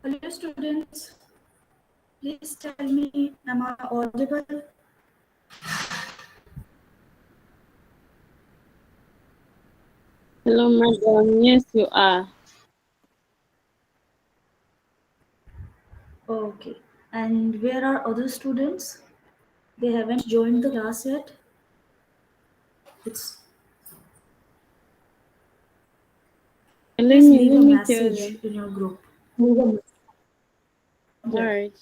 Hello, students. Please tell me, am I audible? Hello, madam. Yes, you are. Okay. And where are other students? They haven't joined the class yet. It's Let Please me leave let a me tell message them. in your group. All Yeah. right.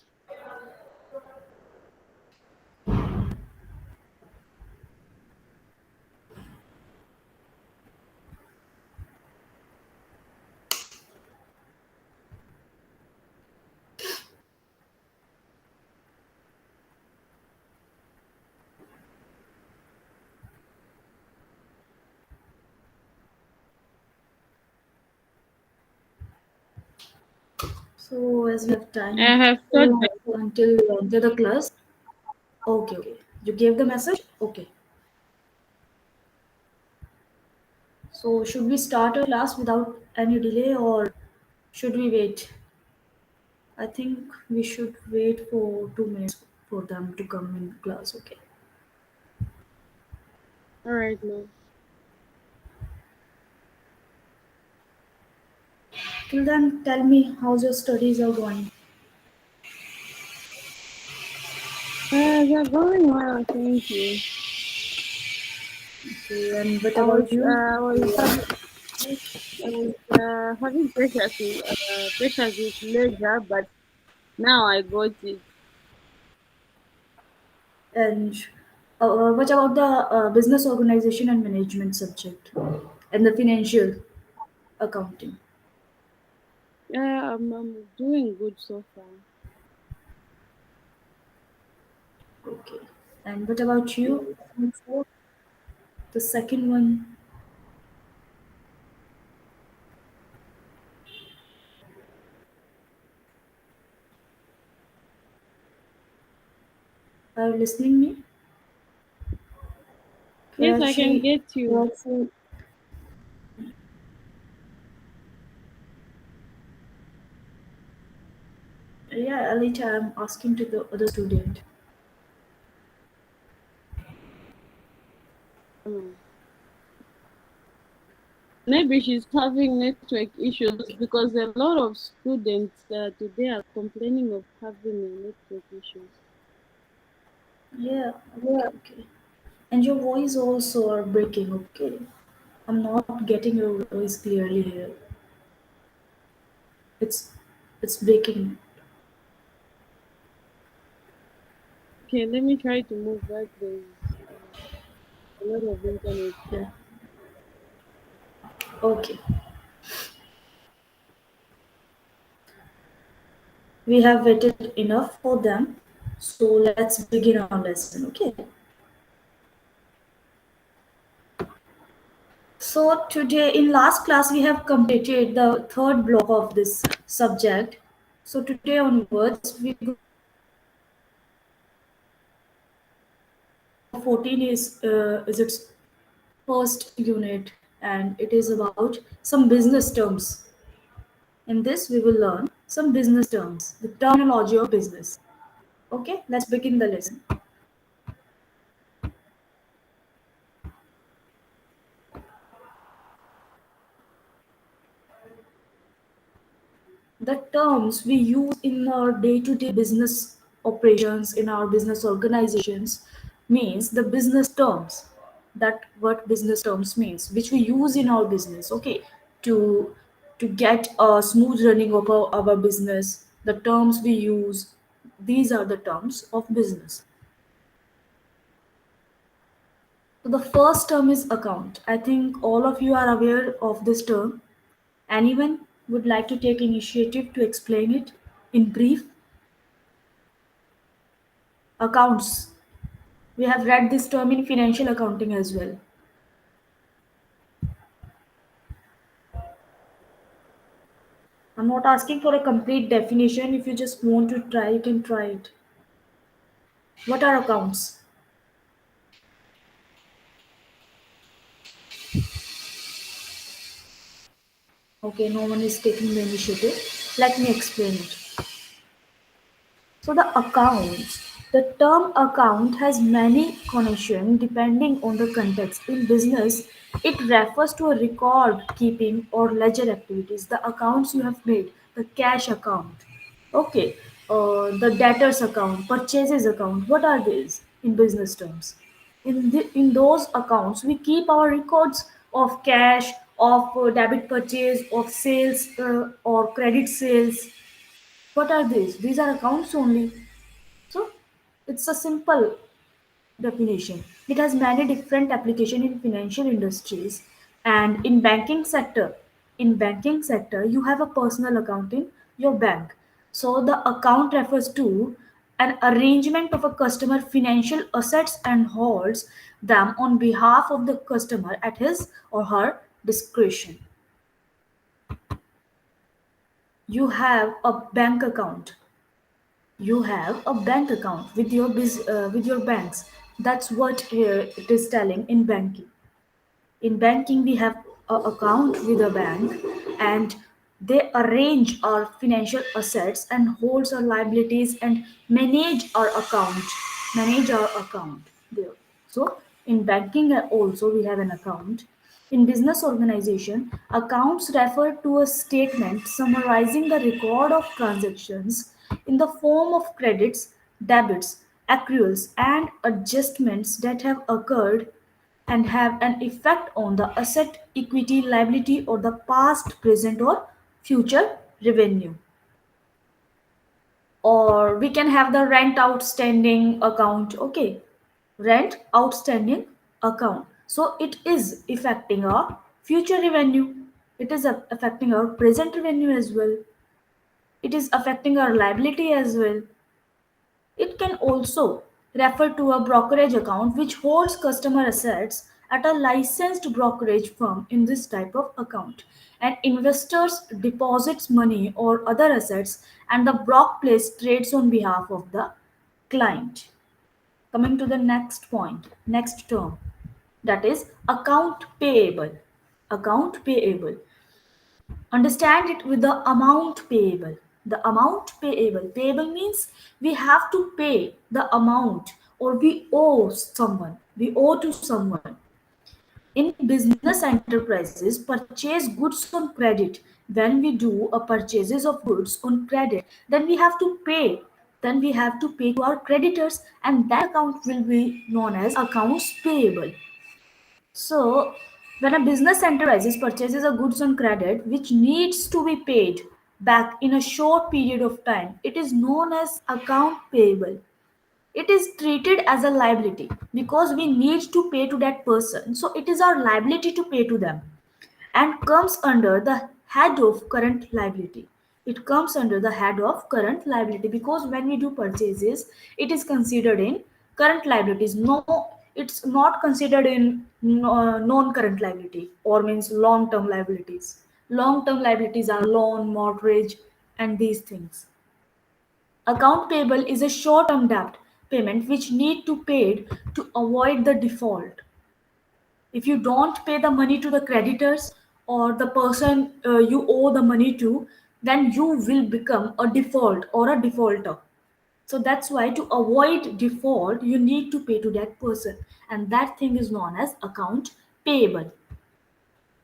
So as we have I time have thought that. until we enter the class. Okay, okay. You gave the message? Okay. So should we start our class without any delay or should we wait? I think we should wait for 2 minutes for them to come in class. Okay. All right, ma'am. Till then, tell me how's your studies are going. They're going well, thank you. Okay, and what about you? I was having pressures with leisure, but now I got it. And what about the business organization and management subject and the financial accounting? Yeah, I'm doing good so far. Okay. And what about Yeah. you? The second one, are you listening me? Yes, I can Karachi, get you. yeah, Alita, I'm asking to the other student. Um, Maybe she's having network issues because a lot of students today are complaining of having network issues. Yeah, okay, okay. And your voice also are breaking, okay? I'm not getting your voice clearly here. It's it's breaking. Okay, let me try to move back. There's a lot of internet Yeah. here. Okay. We have waited enough for them. So let's begin our lesson, okay? So today in last class we have completed the third block of this subject. So today onwards we go 14 is its first unit and it is about some business terms. In this we will learn some business terms, the terminology of business. Okay, let's begin the lesson. The terms we use in our day-to-day business operations in our business organizations means the business terms, that what business terms means which we use in our business, okay, to to get a smooth running of our business. The terms we use, these are the terms of business. So the first term is account. I think all of you are aware of this term. Anyone would like to take initiative to explain it in brief? Accounts. We have read this term in financial accounting as well. I'm not asking for a complete definition. If you just want to try, you can try it. What are accounts? Okay, no one is taking the initiative. Let me explain it. So the term account has many connotations depending on the context. In business, it refers to a record keeping or ledger activities. The accounts you have made, the cash account, okay, the debtors account, purchases account. What are these in business terms? In those accounts, we keep our records of cash, of debit purchase, of sales or credit sales. What are these? These are accounts only. So it's a simple definition. It has many different application in financial industries and in banking sector. In banking sector, you have a personal account in your bank. So the account refers to an arrangement of a customer financial assets and holds them on behalf of the customer at his or her discretion. You have a bank account. You have a bank account with with your banks. That's what it is telling in banking. In banking, we have an account with a bank, and they arrange our financial assets and holds our liabilities and manage our account there. So in banking also we have an account. In business organization, accounts refer to a statement summarizing the record of transactions in the form of credits, debits, accruals, and adjustments that have occurred and have an effect on the asset, equity, liability, or the past, present, or future revenue. Or we can have the rent outstanding account. Okay, rent outstanding account. So it is affecting our future revenue. It is affecting our present revenue as well. It is affecting our liability as well. It can also refer to a brokerage account which holds customer assets at a licensed brokerage firm in this type of account. And investors deposits money or other assets and the brokerage trades on behalf of the client. Coming to the next point, next term, that is account payable. Account payable. Understand it with the amount payable. The amount payable. Payable means we have to pay the amount or we owe someone. We owe to someone. In business enterprises, purchase goods on credit. When we do a purchases of goods on credit, then we have to pay. Then we have to pay to our creditors, and that account will be known as accounts payable. So, when a business enterprise purchases a goods on credit which needs to be paid back in a short period of time, it is known as account payable. It is treated as a liability because we need to pay to that person. So, it is our liability to pay to them and comes under the head of current liability. It comes under the head of current liability because when we do purchases, it is considered in current liabilities. No, it's not considered in non-current liability or means long-term liabilities. Long-term liabilities are loan, mortgage, and these things. Account payable is a short-term debt payment which need to paid to avoid the default. If you don't pay the money to the creditors or the person you owe the money to, then you will become a default or a defaulter. So that's why to avoid default, you need to pay to that person, and that thing is known as account payable.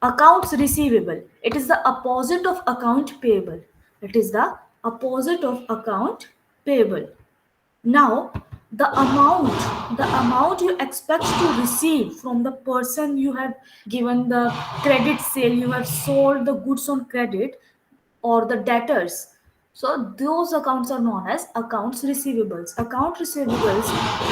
Accounts receivable. It is the opposite of account payable. It is the opposite of account payable. Now, the amount you expect to receive from the person you have given the credit sale, you have sold the goods on credit or the debtors. So those accounts are known as accounts receivables. Account receivables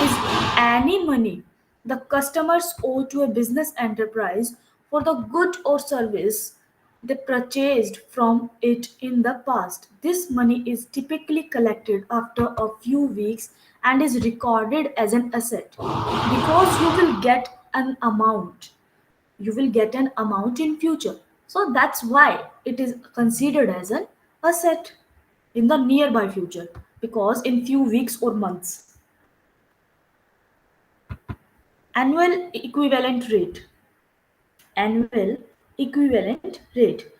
is any money the customers owe to a business enterprise for the good or service they purchased from it in the past. This money is typically collected after a few weeks and is recorded as an asset because you will get an amount. You will get an amount in future. So that's why it is considered as an asset in the nearby future because in few weeks or months. Annual equivalent rate. Annual equivalent rate.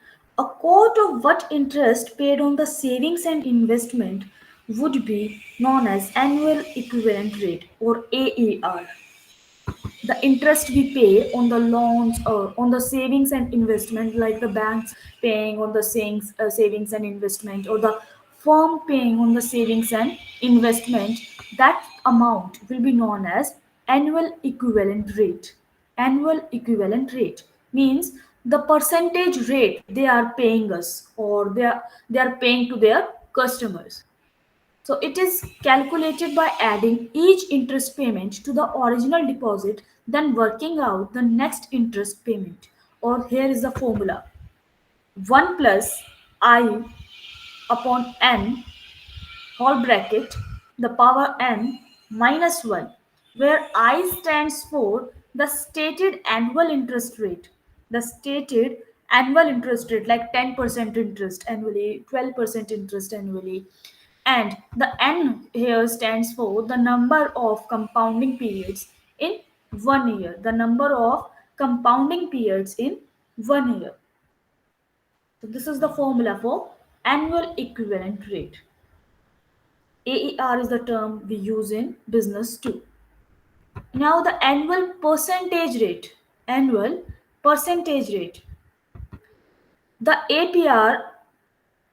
A quote of what interest paid on the savings and investment would be known as annual equivalent rate or AER. The interest we pay on the loans or on the savings and investment, like the banks paying on the savings and investment, or the firm paying on the savings and investment, that amount will be known as annual equivalent rate. Annual equivalent rate means the percentage rate they are paying us, or they are paying to their customers. So it is calculated by adding each interest payment to the original deposit, then working out the next interest payment. Or here is the formula: 1 plus I upon n whole bracket the power n minus 1, where I stands for the stated annual interest rate. The stated annual interest rate, like 10% interest annually, 12% interest annually. And the n here stands for the number of compounding periods in 1 year. The number of compounding periods in 1 year. So this is the formula for annual equivalent rate. AER is the term we use in business too. Now the annual percentage rate. The APR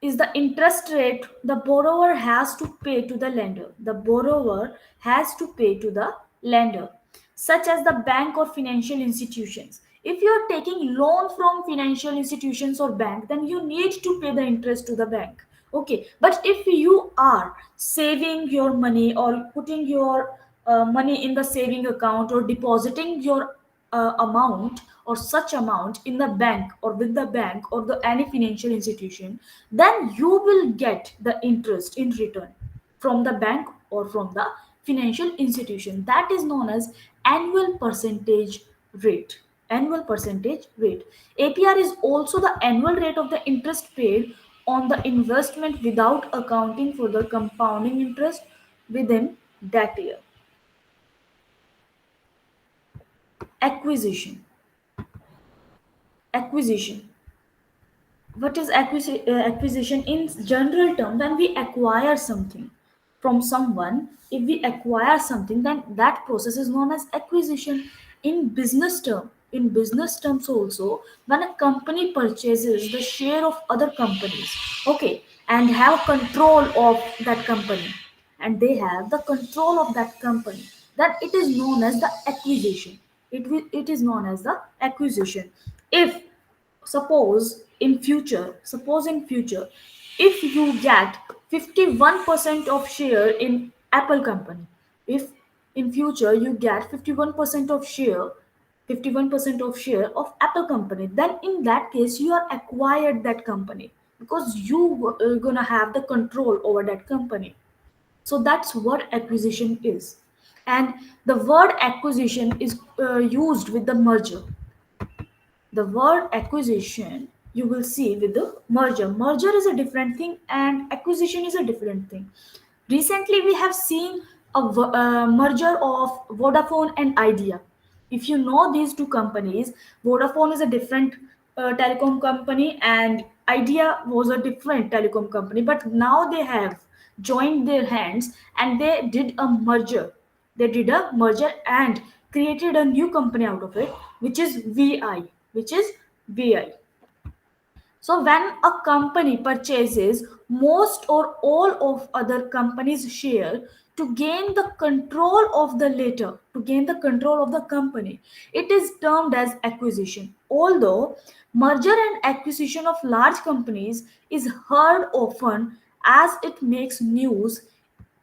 is the interest rate the borrower has to pay to the lender. The borrower has to pay to the lender, such as the bank or financial institutions. If you are taking loan from financial institutions or bank, then you need to pay the interest to the bank. Okay, but if you are saving your money or putting your money in the saving account or depositing your amount or such amount in the bank or with the bank or the any financial institution, then you will get the interest in return from the bank or from the financial institution. That is known as annual percentage rate. Annual percentage rate. APR is also the annual rate of the interest paid on the investment without accounting for the compounding interest within that year. Acquisition. Acquisition. What is acquisition in general term? When we acquire something from someone, if we acquire something, then that process is known as acquisition. In business terms also, when a company purchases the share of other companies, okay, and have control of that company, and they have the control of that company, then it is known as the acquisition. It is known as the acquisition. If suppose in future, if you get 51% of share in Apple company, if in future you get 51% of share, 51% of share of Apple company, then in that case you are acquired that company, because you are gonna have the control over that company. So that's what acquisition is. And the word acquisition is used with the merger. The word acquisition you will see with the merger is a different thing and acquisition is a different thing. Recently we have seen a merger of Vodafone and Idea. If you know these two companies, Vodafone is a different telecom company and Idea was a different telecom company, but now they have joined their hands and they did a merger and created a new company out of it, which is VI. So when a company purchases most or all of other companies' share to gain the control of the latter, to gain the control of the company, it is termed as acquisition. Although merger and acquisition of large companies is heard often as it makes news,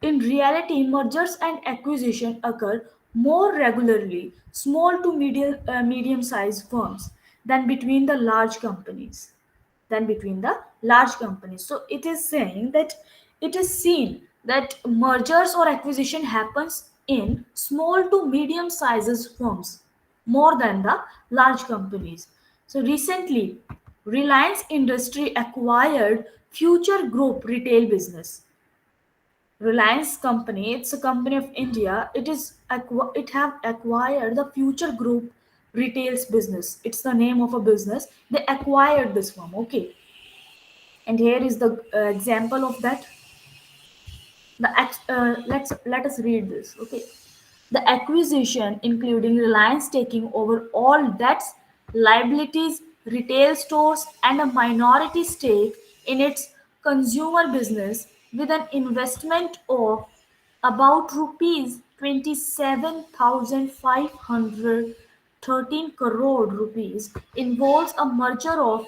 in reality, mergers and acquisition occur more regularly small to medium-sized firms than between the large companies. So it is saying that it is seen that mergers or acquisition happens in small to medium sizes firms more than the large companies. So recently, Reliance Industry acquired Future Group retail business. Reliance company, it's a company of India. It have acquired the Future Group retails business. It's the name of a business. They acquired this firm. Okay. And here is the example of that. Let us read this. Okay, the acquisition, including Reliance taking over all debts, liabilities, retail stores, and a minority stake in its consumer business, with an investment of about rupees 27,513 crore rupees, involves a merger of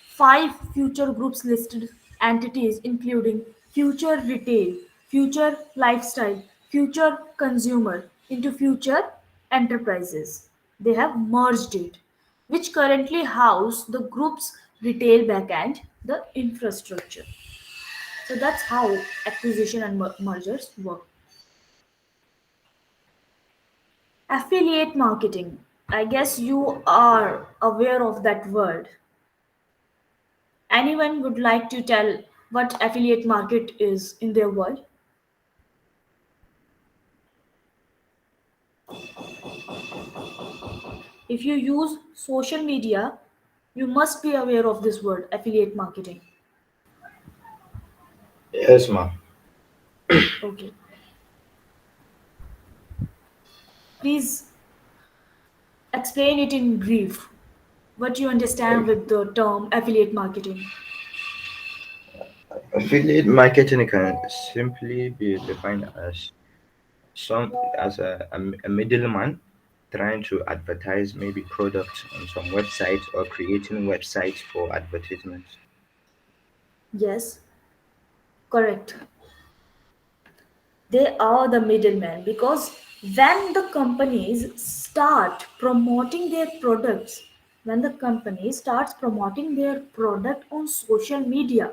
five future groups listed entities, including future retail, future lifestyle, future consumer, into future enterprises. They have merged it, which currently house the group's retail backend, the infrastructure. So that's how acquisition and mergers work. Affiliate marketing. I guess you are aware of that word. Anyone would like to tell what affiliate market is in their world? If you use social media, you must be aware of this word, affiliate marketing. Yes, ma. Okay. Please explain it in brief. What you understand Aff- with the term affiliate marketing. Affiliate marketing can simply be defined as a middleman trying to advertise maybe products on some websites or creating websites for advertisements. Yes, correct. They are the middleman because when the companies start promoting their products, when the company starts promoting their product on social media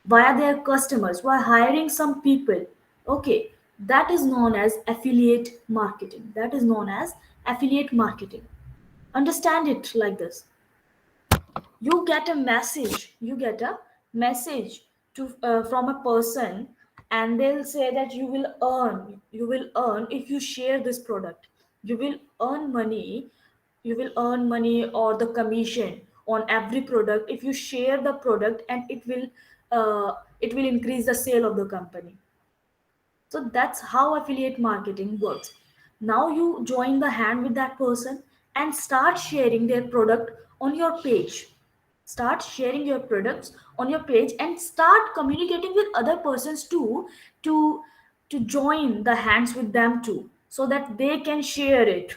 via their customers, while hiring some people, okay, that is known as affiliate marketing. That is known as affiliate marketing. Understand it like this. You get a message to from a person, and they'll say that you will earn if you share this product. You will earn money. You will earn money or the commission on every product if you share the product, and it will increase the sale of the company. So that's how affiliate marketing works. Now you join the hand with that person and start sharing their product on your page. Start sharing your products on your page and start communicating with other persons too, to to join the hands with them too, so that they can share it,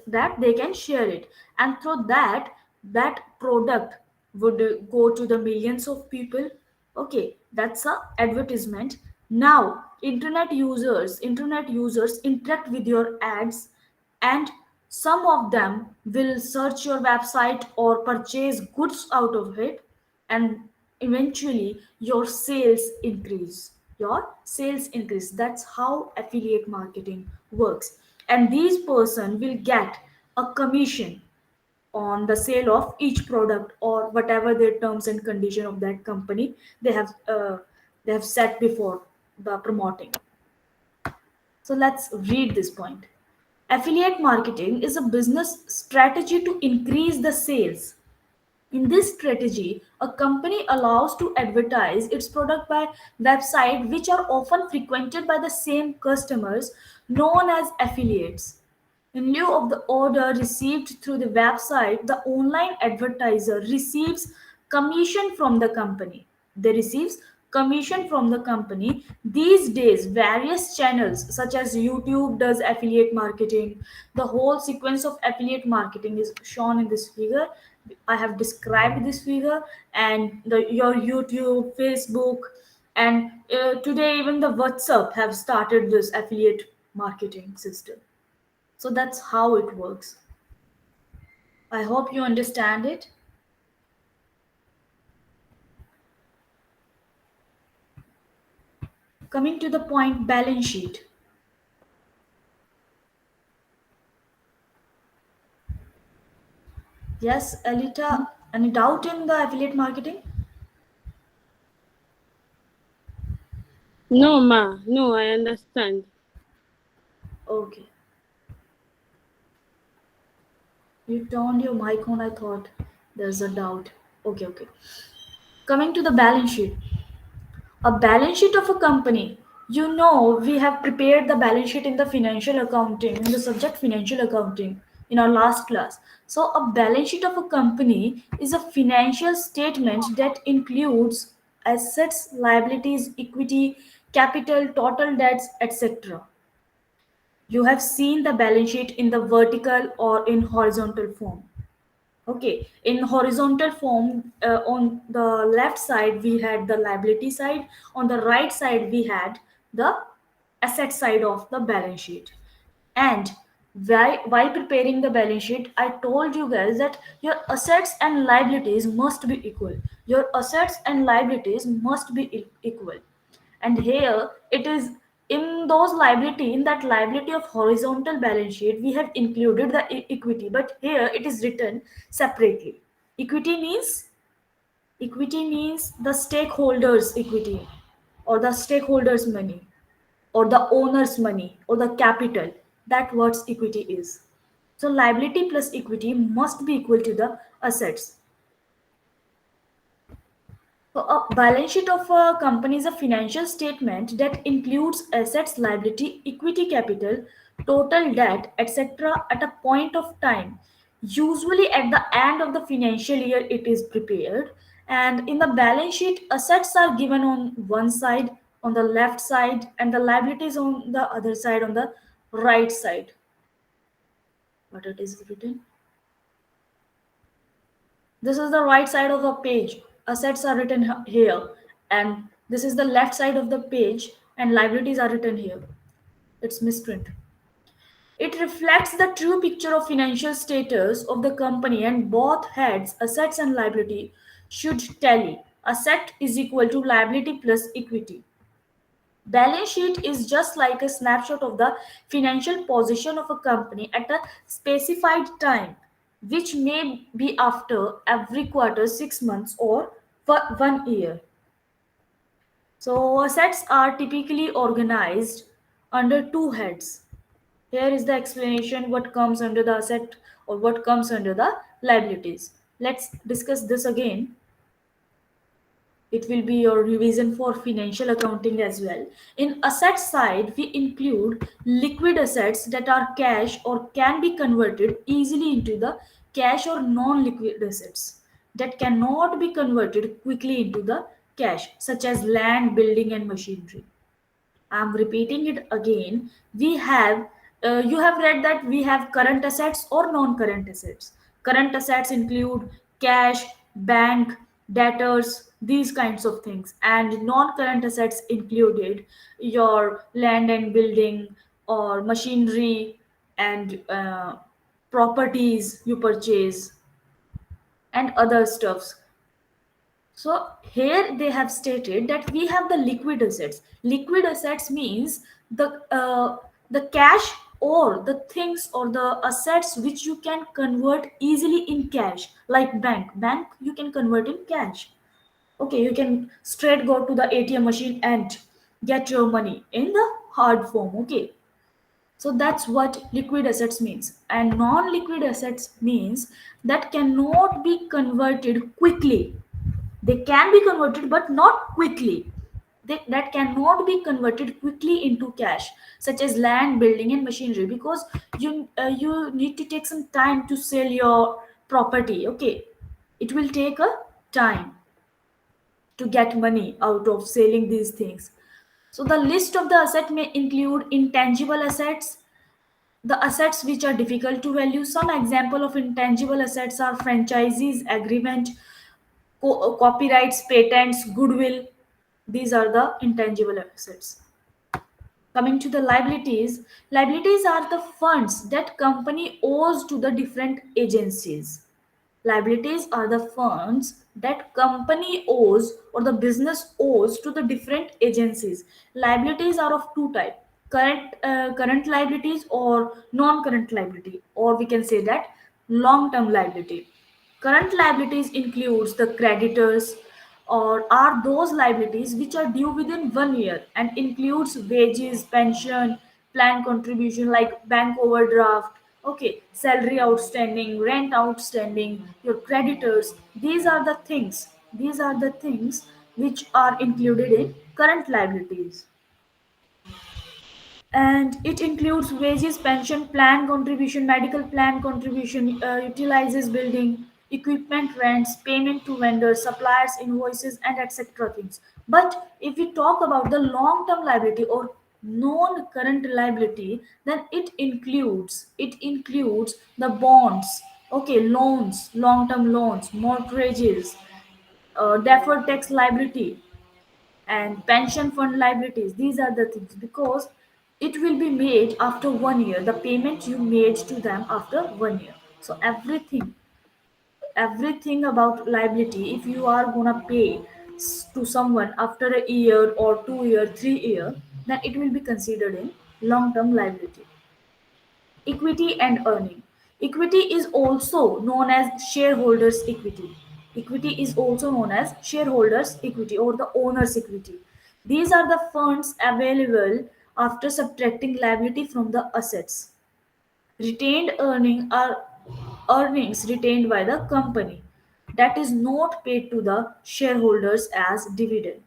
that they can share it, and through that, that product would go to the millions of people. Okay, that's a advertisement. Now internet users interact with your ads, and some of them will search your website or purchase goods out of it, and eventually your sales increase. That's how affiliate marketing works, and these person will get a commission on the sale of each product or whatever their terms and condition of that company they have set before the promoting. So let's read this point. Affiliate marketing is a business strategy to increase the sales. In this strategy, a company allows to advertise its product by websites which are often frequented by the same customers, known as affiliates. In lieu of the order received through the website, the online advertiser receives commission from the company. They receives commission from the company. These days, various channels such as YouTube does affiliate marketing. The whole sequence of affiliate marketing is shown in this figure. I have described this figure, and your YouTube, Facebook, and today even the WhatsApp have started this affiliate marketing system. So that's how it works. I hope you understand it. Coming to the point, balance sheet. Yes, Alita, any doubt in the affiliate marketing? No, ma. No, I understand. Okay. You turned your mic on, I thought there's a doubt. Okay, okay. Coming to the balance sheet, a balance sheet of a company. You know, we have prepared the balance sheet in the financial accounting, in the subject financial accounting in our last class. So, a balance sheet of a company is a financial statement that includes assets, liabilities, equity, capital, total debts, etc. You have seen the balance sheet in the vertical or in horizontal form. Okay, in horizontal form, on the left side we had the liability side, on the right side we had the asset side of the balance sheet. And while preparing the balance sheet, I told you guys that your assets and liabilities must be equal. Your assets and liabilities must be equal. And here it is, in those liability, in that liability of horizontal balance sheet, we have included the equity, but here it is written separately. Equity means, equity means the stakeholders equity, or the stakeholders money, or the owner's money, or the capital. That what equity is. So liability plus equity must be equal to the assets. So a balance sheet of a company is a financial statement that includes assets, liability, equity, capital, total debt, etc. at a point of time. Usually at the end of the financial year it is prepared, and in the balance sheet assets are given on one side, on the left side, and the liabilities on the other side, on the right side. What it is written? This is the right side of the page. Assets are written here, and this is the left side of the page, and liabilities are written here. It's misprint. It reflects the true picture of financial status of the company, and both heads, assets and liability, should tally. Asset is equal to liability plus equity. Balance sheet is just like a snapshot of the financial position of a company at a specified time, which may be after every quarter, 6 months, or for 1 year. So, assets are typically organized under two heads. Here is the explanation what comes under the asset or what comes under the liabilities. Let's discuss this again. It will be your revision for financial accounting as well. In asset side, we include liquid assets that are cash or can be converted easily into the cash, or non-liquid assets that cannot be converted quickly into the cash, such as land, building, and machinery. I'm repeating it again. We have, you have read that we have current assets or non current assets. Current assets include cash, bank, debtors, these kinds of things. And non current assets included your land and building, or machinery, and properties you purchase, and other stuffs. So here they have stated that we have the liquid assets. Liquid assets means the cash, or the things or the assets which you can convert easily in cash, like bank. Bank you can convert in cash. Okay, you can straight go to the ATM machine and get your money in the hard form. Okay, so that's what liquid assets means. And non-liquid assets means that cannot be converted quickly. They can be converted, but not quickly. That cannot be converted quickly into cash, such as land, building, and machinery, because you need to take some time to sell your property. Okay, it will take a time to get money out of selling these things. So the list of the asset may include intangible assets, the assets which are difficult to value. Some example of intangible assets are franchisees agreement, copyrights, patents, goodwill. These are the intangible assets. Coming to the liabilities, liabilities are the funds that company owes to the different agencies. Liabilities are the funds that company owes, or the business owes, to the different agencies. Liabilities are of two types: current liabilities or non-current liability, or we can say that long-term liability. Current liabilities includes the creditors, or are those liabilities which are due within 1 year, and includes wages, pension, plan contribution like bank overdraft, okay, salary outstanding, rent outstanding, your creditors. These are the things. These are the things which are included in current liabilities, and it includes wages, pension, plan contribution, medical plan contribution, utilizes building, equipment rents, payment to vendors, suppliers, invoices, and etc. things. But if we talk about the long-term liability or non-current liability, then it includes the bonds, okay, loans, long-term loans, mortgages, deferred tax liability, and pension fund liabilities. These are the things, because it will be made after 1 year, the payment you made to them after 1 year. So everything about liability, if you are gonna pay to someone after a year or 2 year 3 year, then it will be considered in long term liability. Equity and earning. Equity is also known as shareholders' equity. Equity is also known as shareholders' equity or the owner's equity. These are the funds available after subtracting liability from the assets. Retained earning are earnings retained by the company that is not paid to the shareholders as dividend.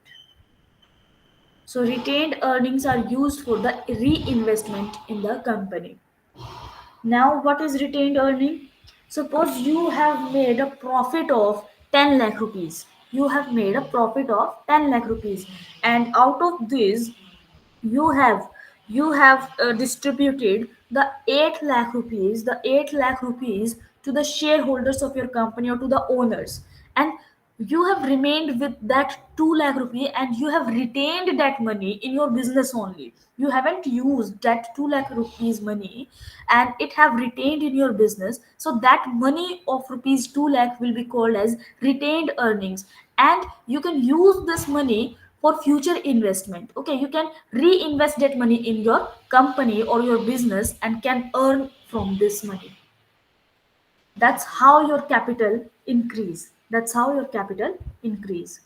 So retained earnings are used for the reinvestment in the company. Now, what is retained earning? Suppose you have made a profit of 10 lakh rupees. You have made a profit of 10 lakh rupees, and out of this, you have distributed the 8 lakh rupees to the shareholders of your company or to the owners, and you have remained with that 2 lakh rupee, and you have retained that money in your business only. You haven't used that 2 lakh rupees money, and it have retained in your business. So that money of rupees 2 lakh will be called as retained earnings, and you can use this money for future investment. Okay, you can reinvest that money in your company or your business and can earn from this money. That's how your capital increase. That's how your capital increase.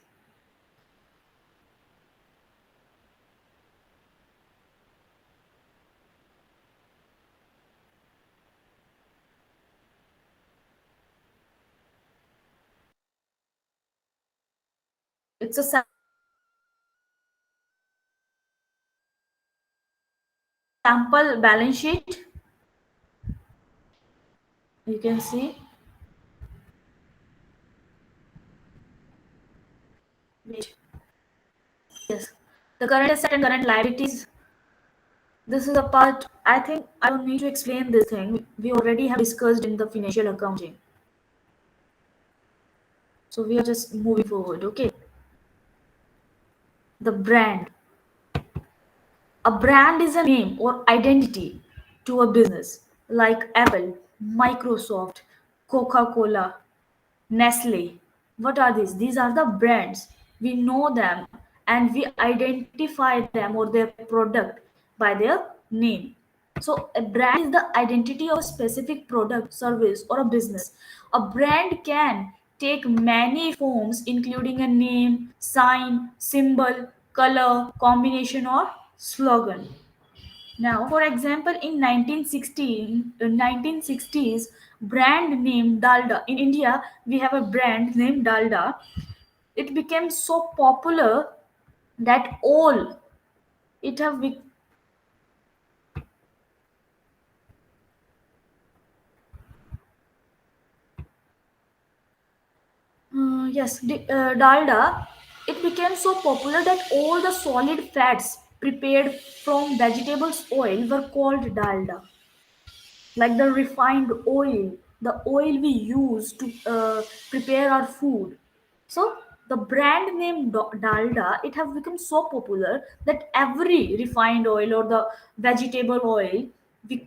It's a sample balance sheet. You can see. Wait. Yes. The current asset and current liabilities. This is a part, I think I don't need to explain this thing. We already have discussed in the financial accounting. So we are just moving forward. Okay. The brand. A brand is a name or identity to a business like Apple, Microsoft, Coca Cola, Nestle. What are these? These are the brands. We know them and we identify them or their product by their name. So, a brand is the identity of a specific product, service, or a business. A brand can take many forms, including a name, sign, symbol, color, combination, or slogan. Now, for example, in 1960s, brand name Dalda. In India, we have a brand named Dalda. It became so popular that all it have yes, Dalda. It became so popular that all the solid fats prepared from vegetables oil were called Dalda, like the refined oil, the oil we use to prepare our food. So the brand name Dalda, it has become so popular that every refined oil or the vegetable oil we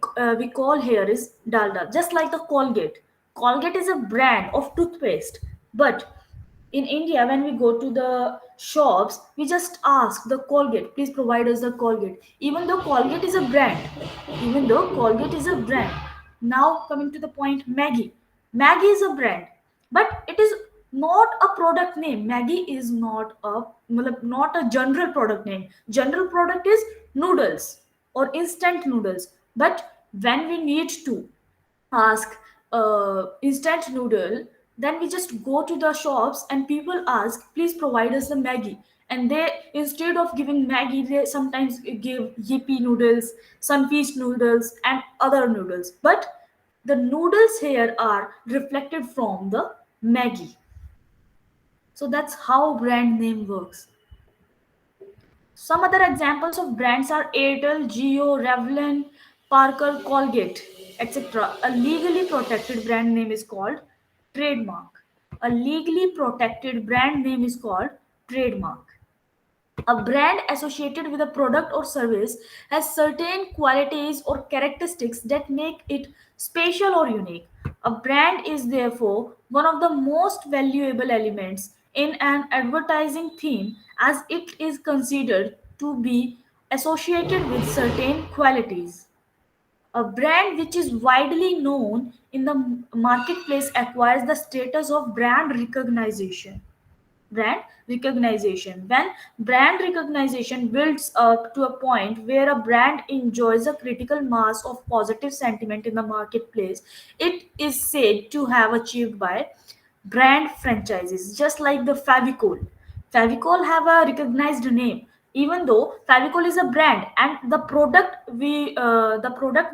call here is Dalda. Just like the Colgate. Colgate is a brand of toothpaste, but in India, when we go to the shops, we just ask the Colgate, please provide us the Colgate. Even though Colgate is a brand. Now coming to the point, Maggie. Maggie is a brand, but it is not a product name. Maggie is not a general product name. General product is noodles or instant noodles. But when we need to ask instant noodle, Then we just go to the shops and people ask, please provide us the Maggie. And they, instead of giving Maggie, they sometimes give Yippee noodles, Sunfeast noodles, and other noodles. But the noodles here are reflected from the Maggie. So that's how brand name works. Some other examples of brands are Airtel, Jio, Revlon, Parker, Colgate, etc. A legally protected brand name is called trademark. A legally protected brand name is called trademark. A brand associated with a product or service has certain qualities or characteristics that make it special or unique. A brand is therefore one of the most valuable elements in an advertising theme as it is considered to be associated with certain qualities. A brand which is widely known in the marketplace acquires the status of brand recognition. Brand recognition. When brand recognition builds up to a point where a brand enjoys a critical mass of positive sentiment in the marketplace, it is said to have achieved by brand franchises, just like the Favicol. Favicol have a recognized name, even though Favicol is a brand, and the product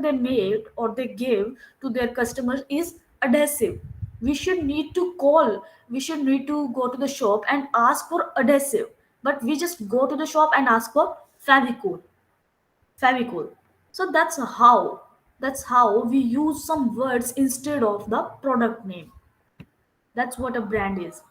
they made or they give to their customers is adhesive. We should need to go to the shop and ask for adhesive, but we just go to the shop and ask for Favicol. So that's how we use some words instead of the product name. That's what a brand is.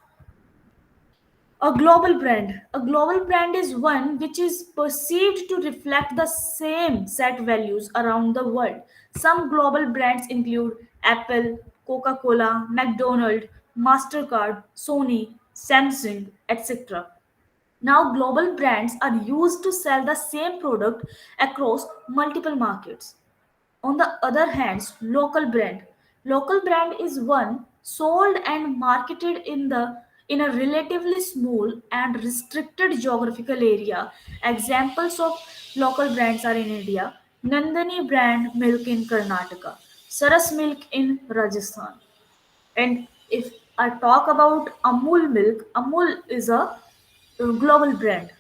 A global brand. A global brand is one which is perceived to reflect the same set values around the world. Some global brands include Apple, Coca Cola, McDonald's, MasterCard, Sony, Samsung, etc. Now, global brands are used to sell the same product across multiple markets. On the other hand, local brand is one sold and marketed in a relatively small and restricted geographical area. Examples of local brands are in India: Nandani brand milk in Karnataka, Saras milk in Rajasthan. And if I talk about Amul milk, Amul is a global brand,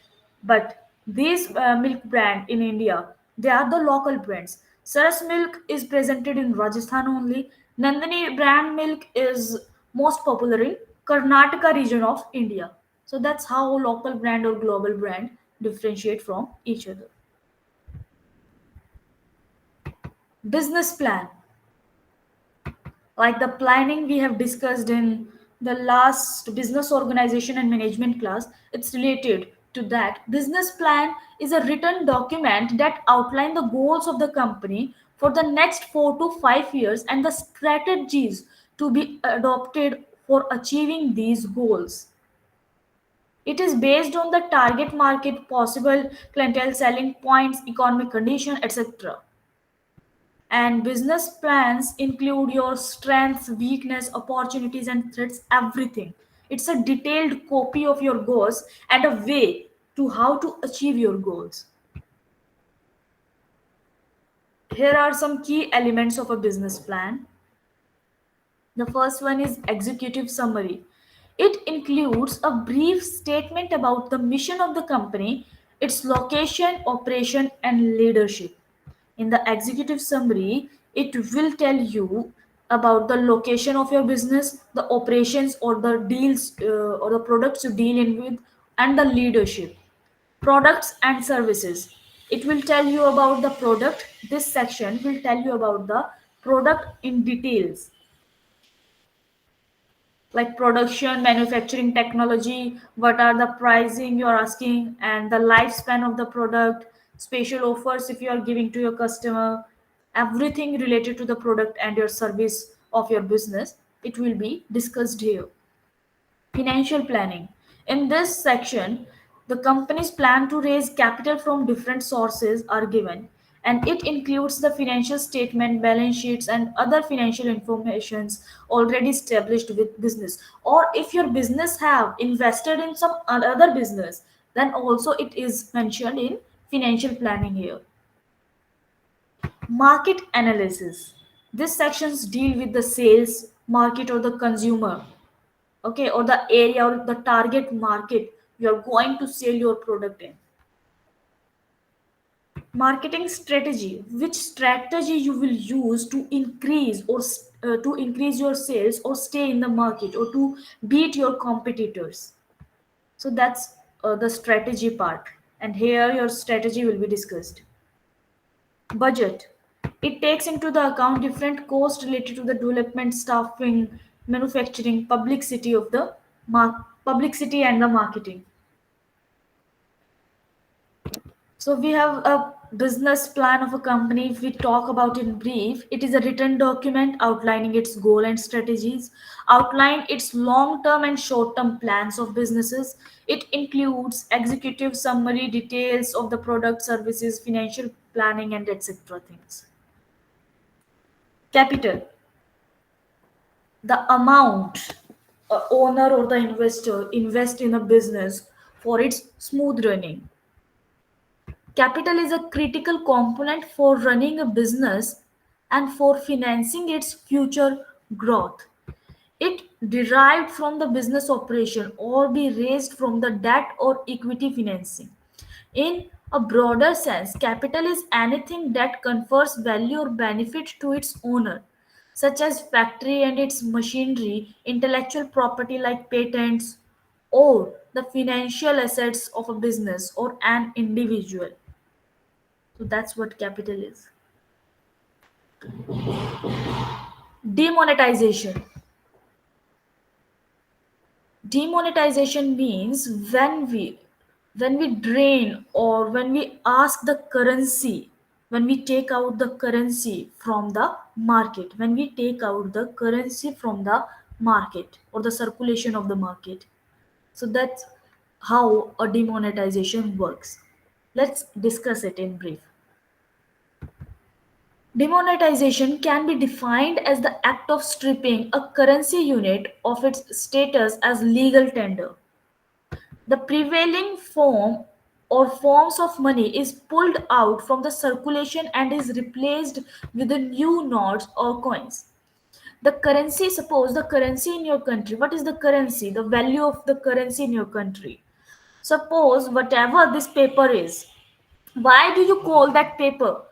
but these milk brand in India, they are the local brands. Saras milk is presented in Rajasthan only. Nandini brand milk is most popular in Karnataka region of India. So that's how local brand or global brand differentiate from each other. Business plan, like the planning we have discussed in the last business organization and management class, it's related to that. Business plan is a written document that outline the goals of the company for the next 4 to 5 years and the strategies to be adopted for achieving these goals. It is based on the target market, possible clientele, selling points, economic condition, etc. And business plans include your strengths, weakness, opportunities, and threats, everything. It's a detailed copy of your goals and a way to how to achieve your goals. Here are some key elements of a business plan. The first one is executive summary. It includes a brief statement about the mission of the company, its location, operation, and leadership. In the executive summary, it will tell you about the location of your business, the operations or the deals or the products you deal in with, and the leadership. Products and services. It will tell you about the product. This section will tell you about the product in details, like production, manufacturing technology, what are the pricing you're asking, and the lifespan of the product, special offers if you are giving to your customer, everything related to the product and your service of your business, it will be discussed here. Financial planning. In this section, the company's plan to raise capital from different sources are given, and it includes the financial statement, balance sheets, and other financial informations already established with business. Or if your business have invested in some other business, then also it is mentioned in financial planning here. Market analysis. These sections deal with the sales, market, or the consumer. okay, or the area or the target market you are going to sell your product in. Marketing strategy, which strategy you will use to increase or to increase your sales or stay in the market or to beat your competitors. So that's the strategy part, and here your strategy will be discussed. Budget, it takes into the account different costs related to the development, staffing, manufacturing, publicity of the publicity and the marketing. So we have a business plan of a company. If we talk about in brief, it is a written document outlining its goal and strategies, outline its long-term and short-term plans of businesses. It includes executive summary, details of the product, services, financial planning, and etc. things. Capital, the amount a owner or the investor invest in a business for its smooth running. Capital is a critical component for running a business and for financing its future growth. It derived from the business operation or be raised from the debt or equity financing. In a broader sense, capital is anything that confers value or benefit to its owner, such as factory and its machinery, intellectual property like patents, or the financial assets of a business or an individual. So that's what capital is. Demonetization. Demonetization means when we drain or when we ask the currency, when we take out the currency from the market, when we take out the currency from the market or the circulation of the market. So that's how a demonetization works. Let's discuss it in brief. Demonetization can be defined as the act of stripping a currency unit of its status as legal tender. The prevailing form or forms of money is pulled out from the circulation and is replaced with the new notes or coins. The currency, suppose the currency in your country, what is the currency? The value of the currency in your country. Suppose whatever this paper is, why do you call that paper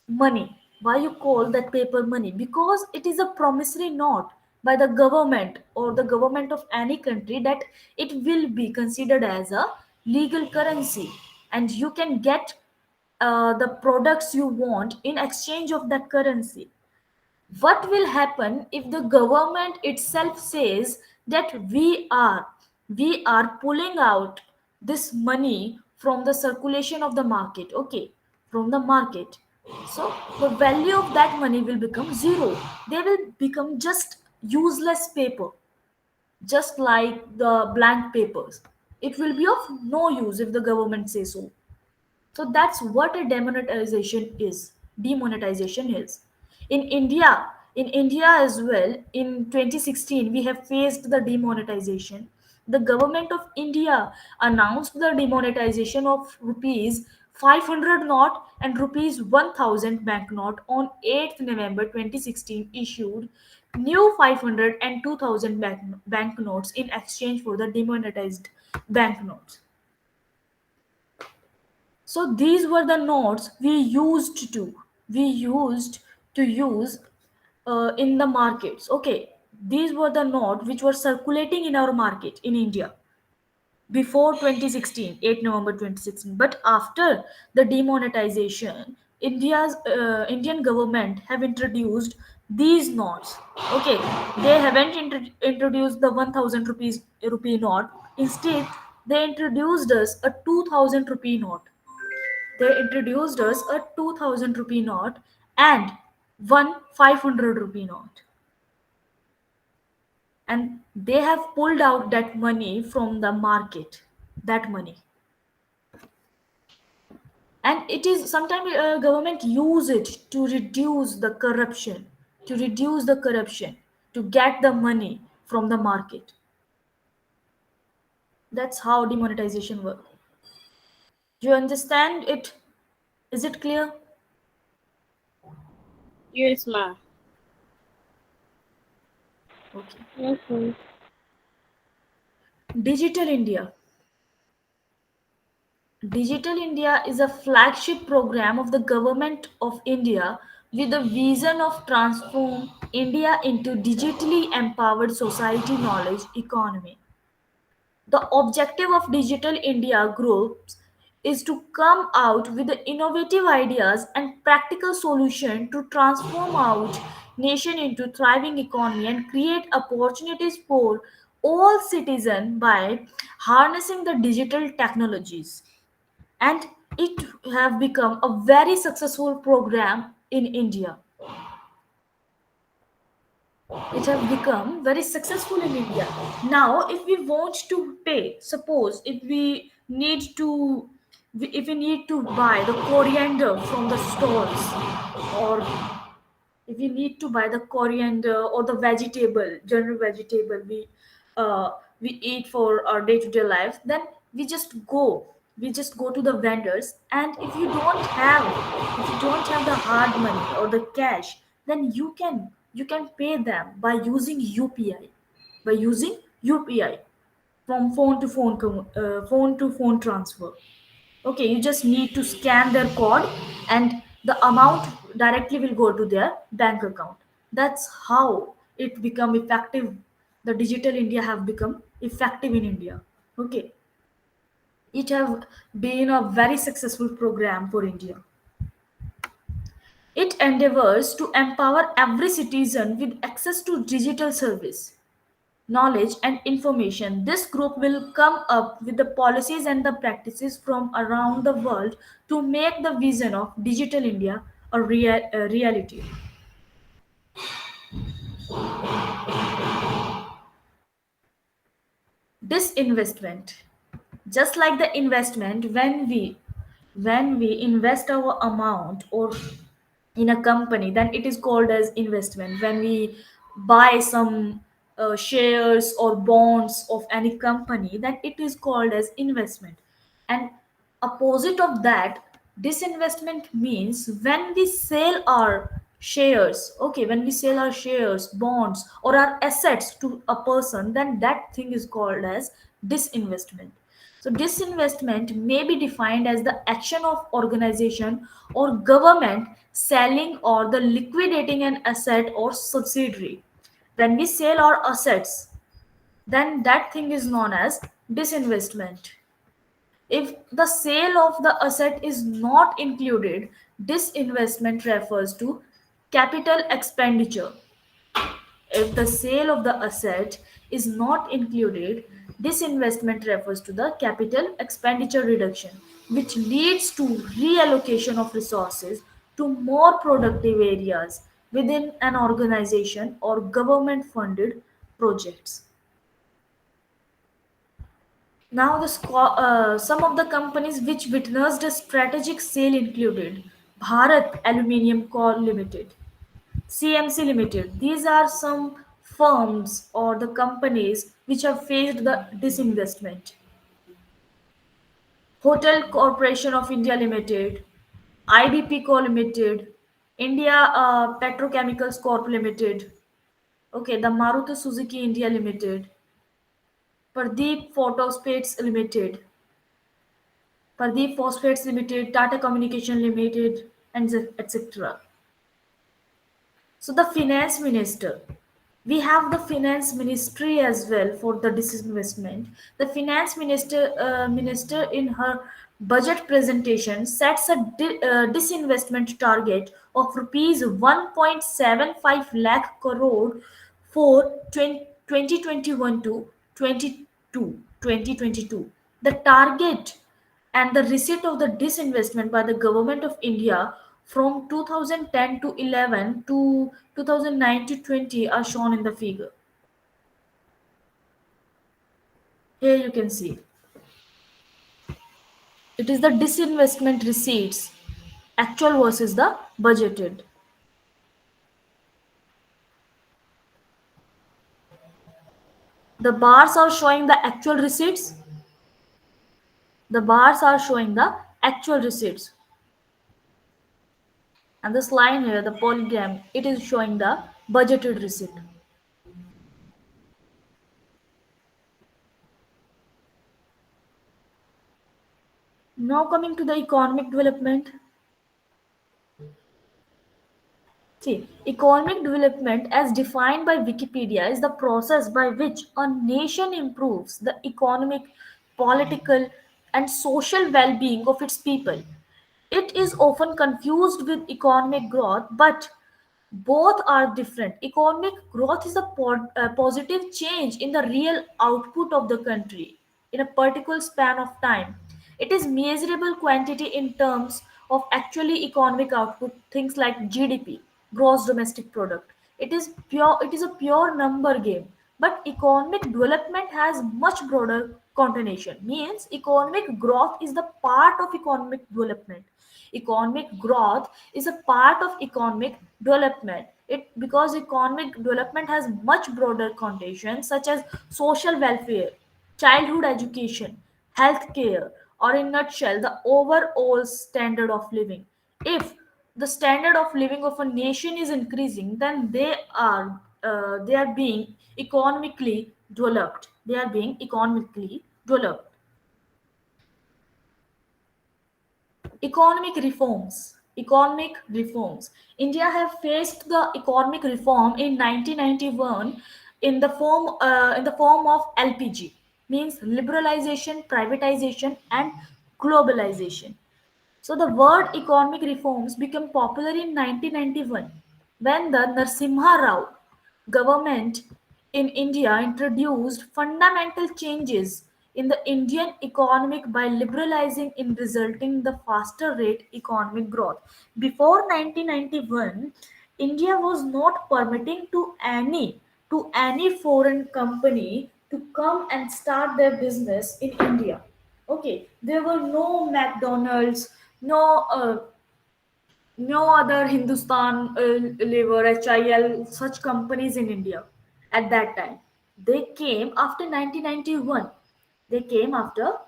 money? Why you call that paper money? Because it is a promissory note by the government or the government of any country that it will be considered as a legal currency, and you can get the products you want in exchange of that currency. What will happen if the government itself says that we are pulling out this money from the circulation of the market, okay, from the market? So the value of that money will become zero. They will become just useless paper, just like the blank papers. It will be of no use if the government says so. So that's what a demonetization is. Demonetization is. In India as well, in 2016, we have faced the demonetization. The government of India announced the demonetization of rupees 500 note and rupees 1000 banknote on 8th November 2016, issued new 500 and 2000 banknotes in exchange for the demonetized banknotes. So these were the notes we used to use in the markets. Okay, these were the notes which were circulating in our market in India before 2016, 8 November 2016. But after the demonetization, Indian government have introduced these notes. Okay, they haven't introduced the 1000 rupees rupee note. Instead, they introduced us a 2000 rupee note. They introduced us a 2000 rupee note and one 500 rupee note. And they have pulled out that money from the market. That money. And it is sometimes government use it to reduce the corruption, to get the money from the market. That's how demonetization works. Do you understand it? Is it clear? Yes, ma. Okay. Yes, ma'am. Digital India. Digital India is a flagship program of the Government of India with the vision of transform India into digitally empowered society knowledge economy. The objective of Digital India groups is to come out with the innovative ideas and practical solution to transform our nation into thriving economy and create opportunities for all citizens by harnessing the digital technologies. And it have become a very successful program in India. It have become very successful in India. Now if we want to pay, suppose if we need to buy the coriander from the stores, or if we need to buy the coriander or the vegetable, general vegetable uh, we eat for our day-to-day life, then we just go to the vendors, and if you don't have the hard money or the cash, then you can pay them by using UPI, from phone to phone transfer. Okay, you just need to scan their code, and the amount directly will go to their bank account. That's how it become effective. The Digital India have become effective in India. Okay, it have been a very successful program for India. It endeavors to empower every citizen with access to digital service, knowledge and information. This group will come up with the policies and the practices from around the world to make the vision of Digital India a reality. Disinvestment. Just like the investment, when we invest our amount or in a company, then it is called as investment. When we buy some shares or bonds of any company, then it is called as investment. And opposite of that, disinvestment means when we sell our shares, okay, when we sell our shares, bonds or our assets to a person, then that thing is called as disinvestment. So disinvestment may be defined as the action of organization or government selling or the liquidating an asset or subsidiary. When we sell our assets, then that thing is known as disinvestment. If the sale of the asset is not included, disinvestment refers to capital expenditure. If the sale of the asset is not included, disinvestment refers to the capital expenditure reduction, which leads to reallocation of resources to more productive areas within an organization or government funded projects. Now, some of the companies which witnessed a strategic sale included Bharat Aluminium Co. Limited, CMC Limited. These are some firms or the companies which have faced the disinvestment. Hotel Corporation of India Limited, IDP Co. Limited, India Petrochemicals Corp Limited. Okay, the Maruti Suzuki India Limited, Pradeep Phosphates Limited, Pradeep Phosphates Limited, Tata Communication Limited, and etc. So the finance minister, we have the finance ministry as well for the disinvestment. The finance minister in her budget presentation sets a disinvestment target of rupees 1.75 lakh crore for 2021 to 2022. The target and the receipt of the disinvestment by the government of India from 2010 to 11 to 2009 to 20 are shown in the figure. Here you can see it is the disinvestment receipts, actual versus the budgeted. The bars are showing the actual receipts. The bars are showing the actual receipts. And this line here, the polygram, it is showing the budgeted receipt. Now coming to the economic development. See, economic development as defined by Wikipedia is the process by which a nation improves the economic, political, and social well-being of its people. It is often confused with economic growth, but both are different. Economic growth is a positive change in the real output of the country in a particular span of time. It is measurable quantity in terms of actually economic output, things like GDP, gross domestic product. It is a pure number game. But economic development has much broader connotation. Means economic growth is the part of economic development. Economic growth is a part of economic development. It because economic development has much broader connotations such as social welfare, childhood education, healthcare, or in nutshell, the overall standard of living. If the standard of living of a nation is increasing, then they are being economically developed. They are being economically developed. Economic reforms. India have faced the economic reform in 1991 in the form of LPG, means liberalization, privatization, and globalization. So the word economic reforms became popular in 1991 when the Narsimha Rao government in India introduced fundamental changes in the Indian economic by liberalizing in resulting the faster rate economic growth. Before 1991, India was not permitting to any foreign company to come and start their business in India. Okay, there were no McDonald's, no no other Hindustan Liver, HIL, such companies in India at that time. They came after 1991. They came after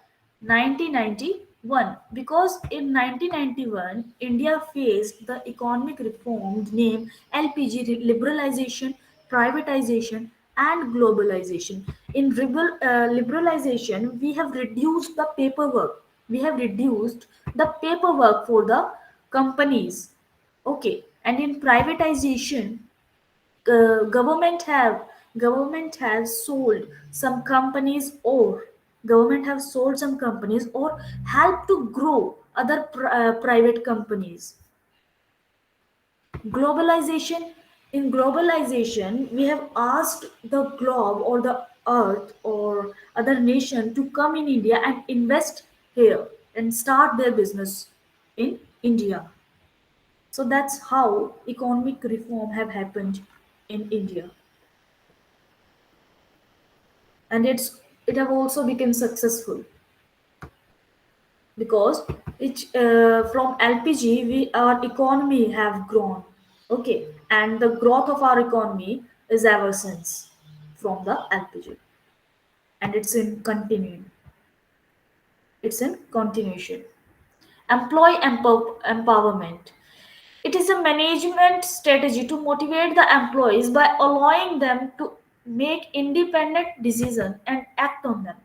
1991 because in 1991 India faced the economic reforms named LPG liberalization, privatization, and globalization. In liberalization, we have reduced the paperwork. We have reduced the paperwork for the companies. Okay, and in privatization, government has sold some companies or government have sold some companies or helped to grow other private companies. Globalization. In globalization, we have asked the globe or the earth or other nation to come in India and invest here and start their business in India. So that's how economic reform have happened in India, and it have also become successful because it from LPG we our economy have grown. Okay, and the growth of our economy is ever since from the LPG, and it's in continuing. It's in continuation. Employee empowerment. It is a management strategy to motivate the employees by allowing them to make independent decisions and act on them.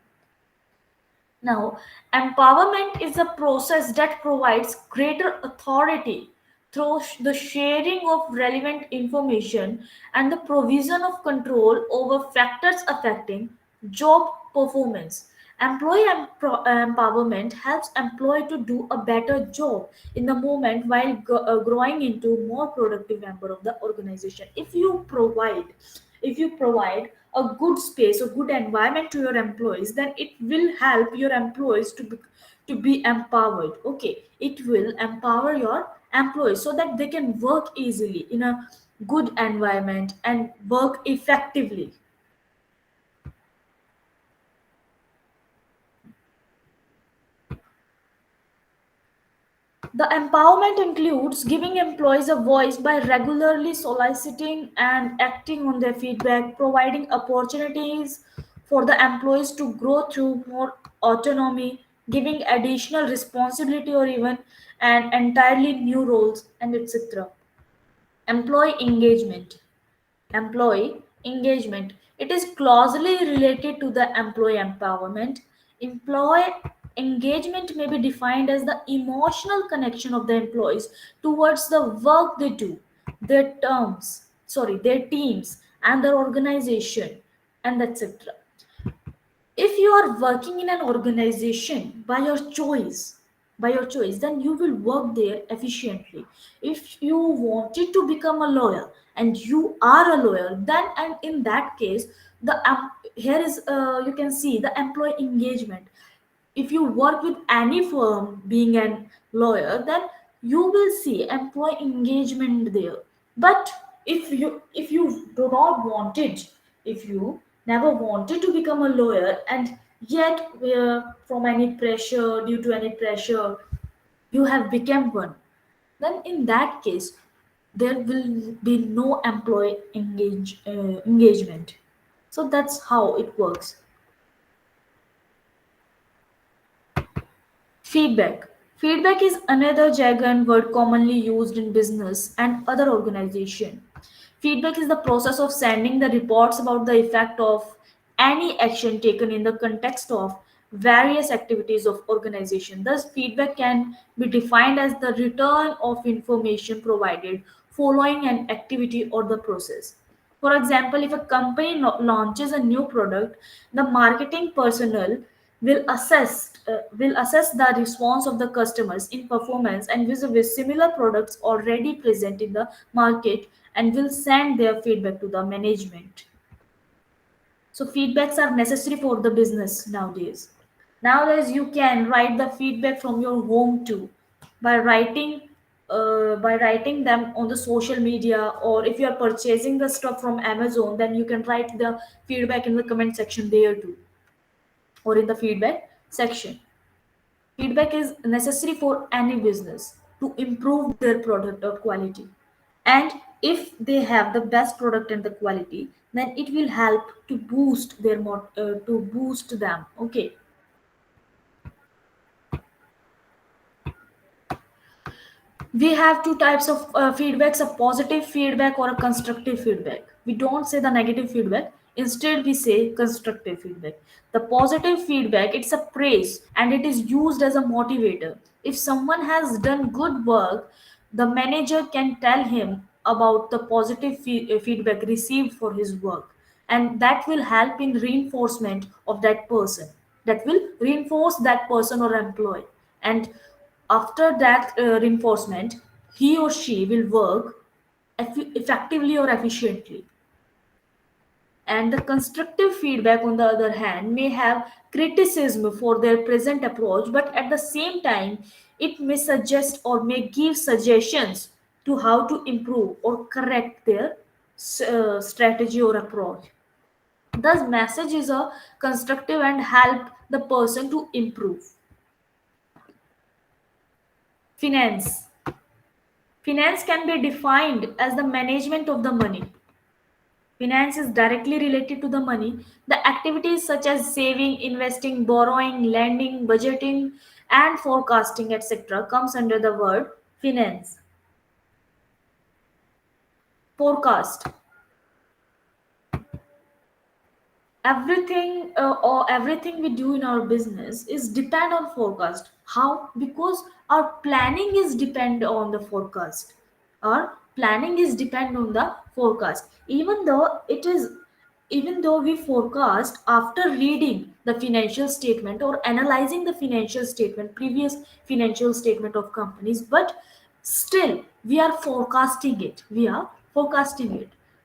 Now, empowerment is a process that provides greater authority through the sharing of relevant information and the provision of control over factors affecting job performance. Employee empowerment helps employee to do a better job in the moment while growing into more productive member of the organization. If you provide a good space or good environment to your employees, then it will help your employees to be empowered. Okay, it will empower your employees so that they can work easily in a good environment and work effectively. The empowerment includes giving employees a voice by regularly soliciting and acting on their feedback, providing opportunities for the employees to grow through more autonomy, giving additional responsibility or even an entirely new roles, and etc. Employee engagement. Employee engagement. It is closely related to the employee empowerment. Employee Engagement may be defined as the emotional connection of the employees towards the work they do, their teams, and their organization, and etc. If you are working in an organization by your choice, then you will work there efficiently. If you wanted to become a lawyer and you are a lawyer, then and in that case, here is you can see the employee engagement. If you work with any firm being a lawyer, then you will see employee engagement there. But if you do not want it, if you never wanted to become a lawyer, and yet from any pressure, due to any pressure, you have become one, then in that case there will be no engagement. So that's how it works. Feedback. Feedback is another jargon word commonly used in business and other organization. Feedback is the process of sending the reports about the effect of any action taken in the context of various activities of organization. Thus, feedback can be defined as the return of information provided following an activity or the process. For example, if a company launches a new product, the marketing personnel will assess the response of the customers in performance and with similar products already present in the market, and will send their feedback to the management. So feedbacks are necessary for the business nowadays. Nowadays you can write the feedback from your home too, by writing them on the social media, or if you are purchasing the stuff from Amazon, then you can write the feedback in the comment section there too, or in the feedback section. Feedback is necessary for any business to improve their product or quality. And if they have the best product and the quality, then it will help to boost to boost them. Okay. We have two types of feedbacks: a positive feedback or a constructive feedback. We don't say the negative feedback, instead we say constructive feedback. The positive feedback, it's a praise and it is used as a motivator. If someone has done good work, the manager can tell him about the positive feedback received for his work, and that will help in reinforcement of that person, that will reinforce that person or employee. And after that reinforcement, he or she will work effectively or efficiently. And the constructive feedback, on the other hand, may have criticism for their present approach, but at the same time, it may suggest or may give suggestions to how to improve or correct their strategy or approach. Thus, message is a constructive and help the person to improve. Finance. Finance can be defined as the management of the money. Finance is directly related to the money. The activities such as saving, investing, borrowing, lending, budgeting, and forecasting, etc., comes under the word finance. Forecast. Everything we do in our business is depend on forecast. How? Because our planning is depend on the forecast. Our planning is depend on the forecast. Even though we forecast after reading the financial statement or analyzing the financial statement, previous financial statement of companies, but still we are forecasting it.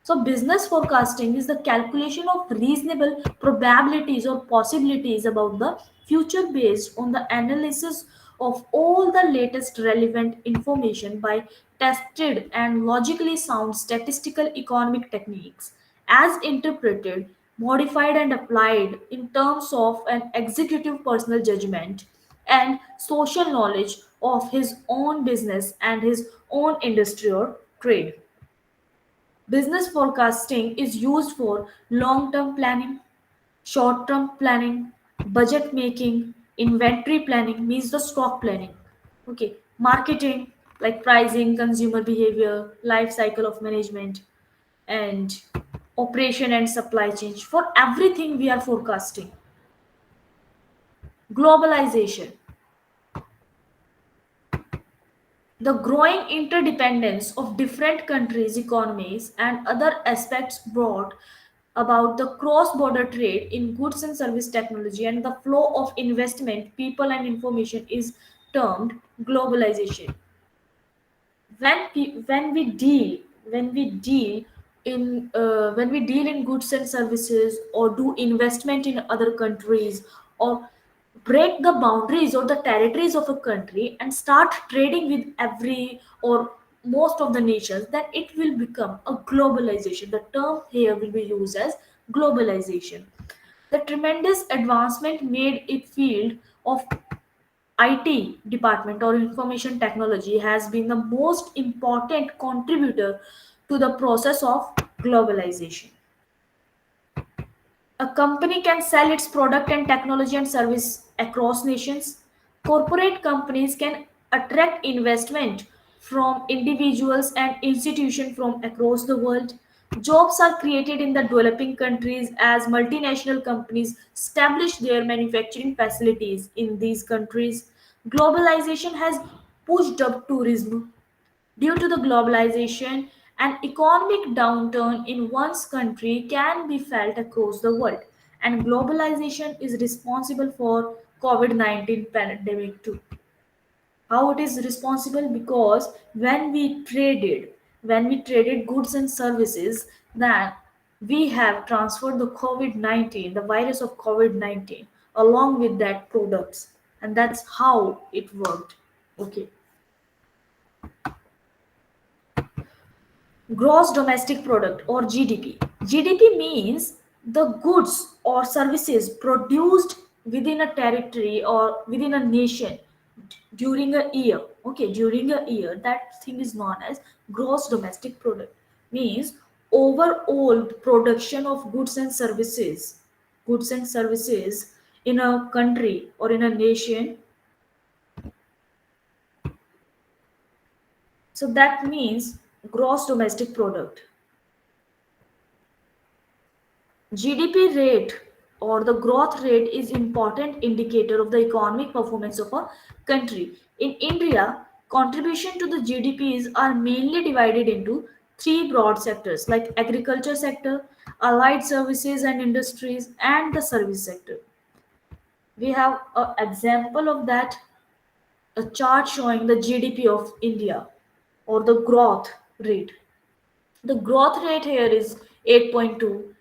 So business forecasting is the calculation of reasonable probabilities or possibilities about the future based on the analysis of all the latest relevant information by tested and logically sound statistical economic techniques, as interpreted, modified, and applied in terms of an executive personal judgment and social knowledge of his own business and his own industry or trade. Business forecasting is used for long term planning, short term planning, budget making, inventory planning means the stock planning. Okay, marketing like pricing, consumer behavior, life cycle of management, and operation and supply chain. For everything we are forecasting. Globalization, the growing interdependence of different countries' economies and other aspects brought about the cross-border trade in goods and service technology and the flow of investment, people and information is termed globalization. When we deal in goods and services or do investment in other countries or break the boundaries or the territories of a country and start trading with every or most of the nations, then it will become a globalization. The term here will be used as globalization. The tremendous advancement made in field of IT department or information technology has been the most important contributor to the process of globalization. A company can sell its product and technology and service across nations. Corporate companies can attract investment from individuals and institutions from across the world. Jobs are created in the developing countries as multinational companies establish their manufacturing facilities in these countries. Globalization has pushed up tourism. Due to the globalization, an economic downturn in one's country can be felt across the world, and globalization is responsible for COVID-19 pandemic too. How it is responsible? Because when we traded goods and services, then we have transferred the COVID-19, the virus of COVID-19, along with that products, and that's how it worked. Okay. Gross domestic product or GDP. GDP means the goods or services produced within a territory or within a nation during a year. Okay, during a year, that thing is known as gross domestic product. Means overall production of goods and services in a country or in a nation. So that means gross domestic product. GDP rate or the growth rate is important indicator of the economic performance of a country. In India, contribution to the GDPs are mainly divided into three broad sectors like agriculture sector, allied services and industries, and the service sector. We have an example of that, a chart showing the GDP of India or the growth rate. The growth rate here is 8.2,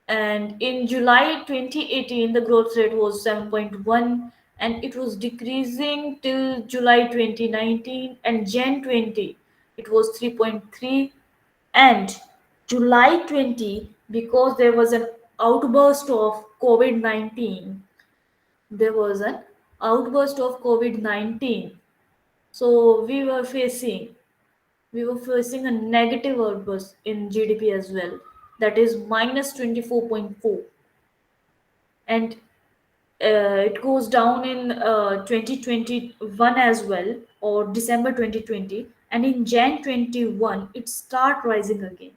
and in July 2018 the growth rate was 7.1, and it was decreasing till July 2019, and Jan 20 it was 3.3, and July 20, because there was an outburst of COVID-19, there was an outburst of COVID-19, so we were facing a negative outburst in GDP as well, that is minus 24.4, and it goes down in 2021 as well, or December 2020, and in Jan 21 it start rising again.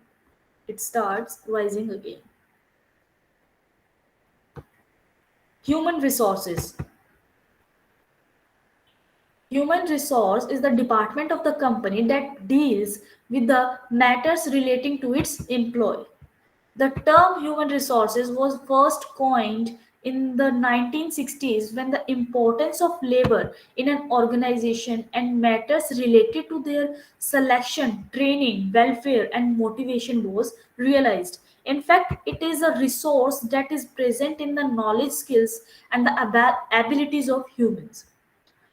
It starts rising again. Human resources. Human resource is the department of the company that deals with the matters relating to its employee. The term human resources was first coined in the 1960s when the importance of labor in an organization and matters related to their selection, training, welfare, and motivation was realized. In fact, it is a resource that is present in the knowledge, skills, and the abilities of humans.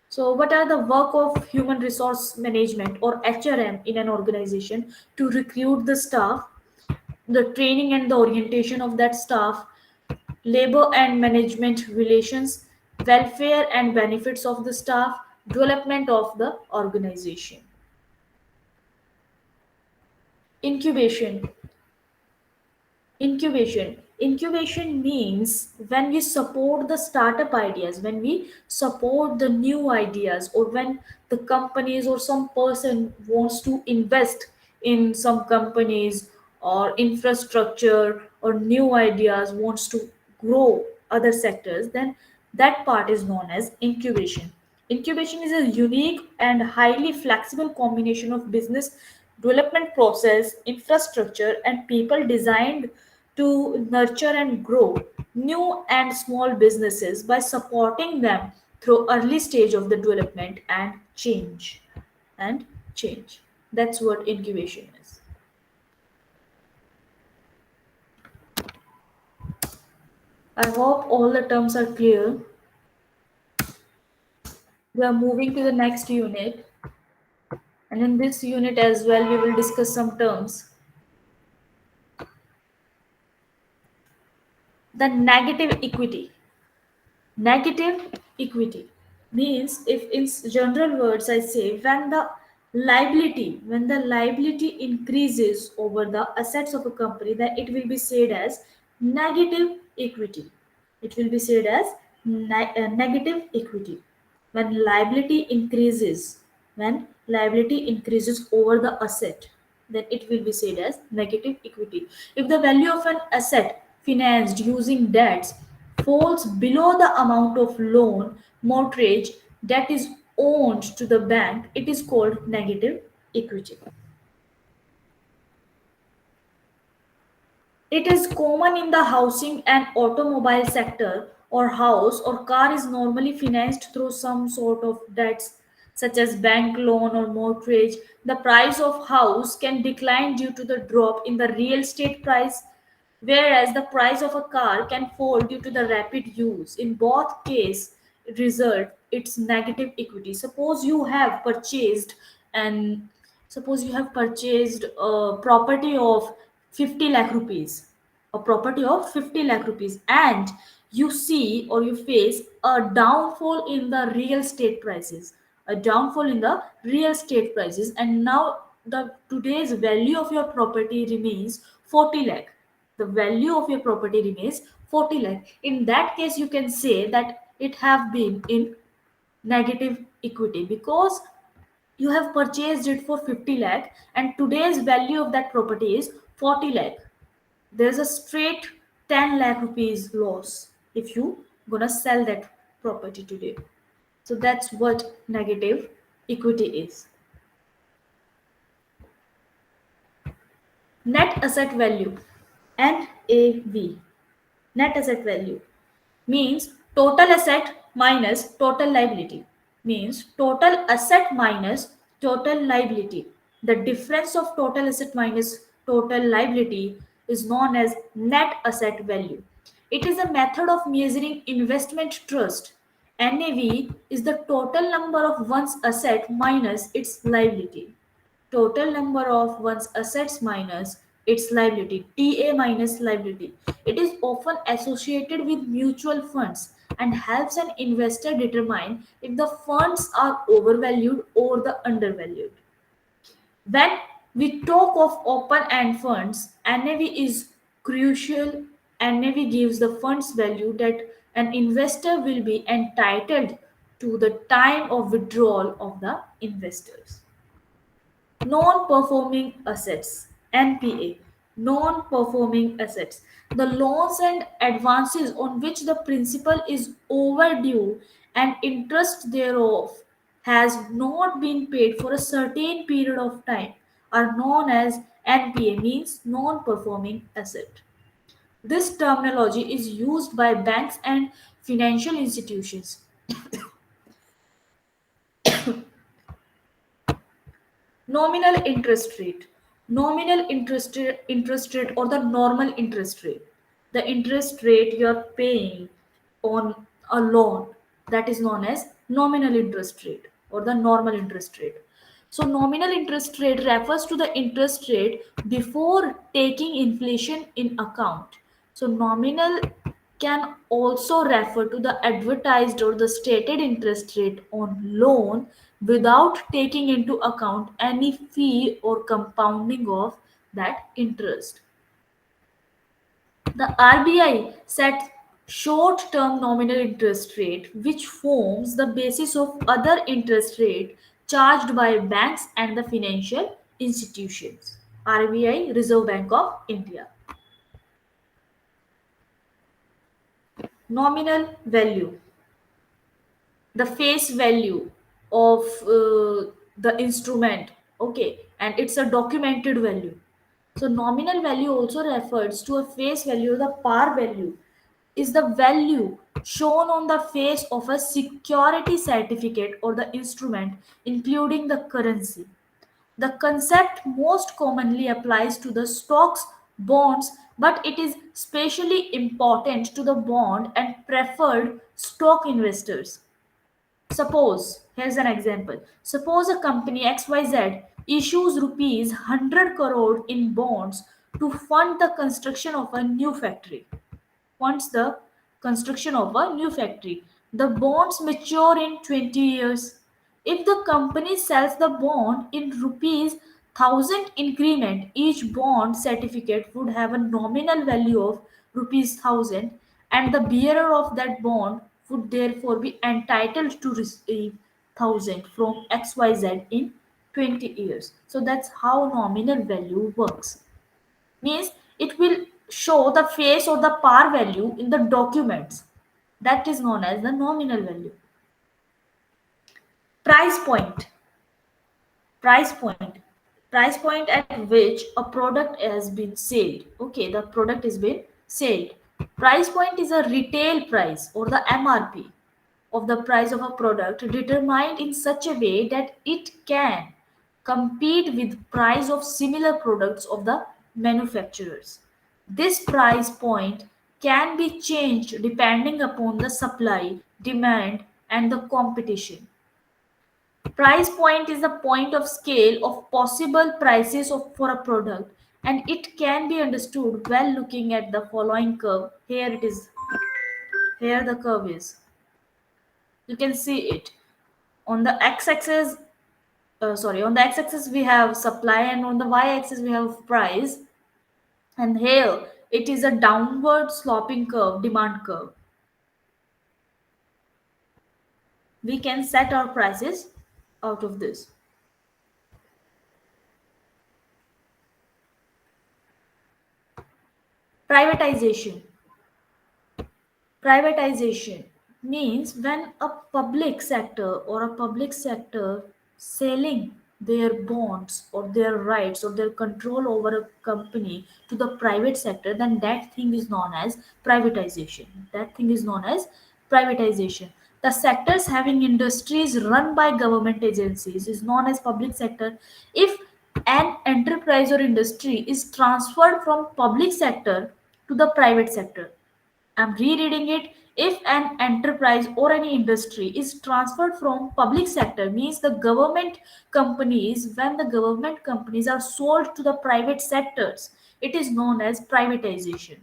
So, what are the work of human resource management or HRM in an organization? To recruit the staff, the training and the orientation of that staff, labor and management relations, welfare and benefits of the staff, development of the organization. Incubation. Incubation means when we support the startup ideas, when we support the new ideas, or when the companies or some person wants to invest in some companies or infrastructure or new ideas, wants to grow other sectors, then That part is known as incubation. Incubation is a unique and highly flexible combination of business development process, infrastructure, and people designed to nurture and grow new and small businesses by supporting them through early stage of the development and change. That's what incubation is. I hope all the terms are clear. We are moving to the next unit, and in this unit as well, we will discuss some terms. The negative equity. Negative equity means, if in general words I say, when the liability increases over the assets of a company, then it will be said as negative equity. It will be said as negative equity. When liability increases, when liability increases over the asset, then it will be said as negative equity. If the value of an asset financed using debts falls below the amount of loan mortgage that is owned to the bank, it is called negative equity. It is common in the housing and automobile sector, or house or car is normally financed through some sort of debts such as bank loan or mortgage. The price of house can decline due to the drop in the real estate price, whereas the price of a car can fall due to the rapid use. In both case, result its negative equity. And suppose you have purchased a property of 50 lakh rupees, a property of 50 lakh rupees, and you see or you face a downfall in the real estate prices, a downfall in the real estate prices, and now the today's value of your property remains 40 lakh. The value of your property remains 40 lakh. In that case, you can say that it have been in negative equity, because you have purchased it for 50 lakh and today's value of that property is 40 lakh. There's a straight 10 lakh rupees loss if you gonna sell that property today. So that's what negative equity is. Net asset value, NAV. Net asset value means total asset minus total liability. Means total asset minus total liability. The difference of total asset minus total liability is known as net asset value. It is a method of measuring investment trust. NAV is the total number of one's asset minus its liability. Total number of one's assets minus its liability, TA minus liability. It is often associated with mutual funds and helps an investor determine if the funds are overvalued or the undervalued. When we talk of open end funds, NAV is crucial. NAV gives the funds value that an investor will be entitled to the time of withdrawal of the investors. Non-performing assets, NPA. Non-performing assets, the loans and advances on which the principal is overdue and interest thereof has not been paid for a certain period of time, are known as NPA, means non-performing asset. This terminology is used by banks and financial institutions. Nominal interest rate. Interest rate or the normal interest rate. The interest rate you are paying on a loan, that is known as nominal interest rate or the normal interest rate. So nominal interest rate refers to the interest rate before taking inflation in account. So nominal can also refer to the advertised or the stated interest rate on loan without taking into account any fee or compounding of that interest. The RBI sets short-term nominal interest rate, which forms the basis of other interest rate charged by banks and the financial institutions. RBI, Reserve Bank of India. Nominal value. the face value of the instrument. Okay, and it's a documented value. So nominal value also refers to a face value. The par value is the value shown on the face of a security certificate or the instrument, including the currency. The concept most commonly applies to the stocks, bonds, but it is especially important to the bond and preferred stock investors. Suppose, here's an example. Suppose a company XYZ issues rupees 100 crore in bonds to fund the construction of a new factory. Funds the construction of a new factory. The bonds mature in 20 years. If the company sells the bond in rupees 1000 increment, each bond certificate would have a nominal value of rupees 1000, and the bearer of that bond would therefore be entitled to receive 1000 from XYZ in 20 years. So that's how nominal value works. Means it will show the face or the par value in the documents. That is known as the nominal value. Price point. Price point. Price point at which a product has been sold. Okay, the product is been sold. Price point is a retail price or the MRP of the price of a product determined in such a way that it can compete with price of similar products of the manufacturers. This price point can be changed depending upon the supply, demand, and the competition. Price point is the point of scale of possible prices for a product, and it can be understood well looking at the following curve. Here it is. Here the curve is. You can see it on the x-axis. On the x-axis we have supply, and on the y-axis we have price. And here it is a downward sloping curve, demand curve. We can set our prices out of this. Privatization. Privatization means when a public sector or a public sector selling their bonds or their rights or their control over a company to the private sector, then that thing is known as privatization. That thing is known as privatization. The sectors having industries run by government agencies is known as public sector. If an enterprise or industry is transferred from public sector to the private sector, I'm rereading it. If an enterprise or any industry is transferred from public sector, means the government companies, when the government companies are sold to the private sectors, it is known as privatization.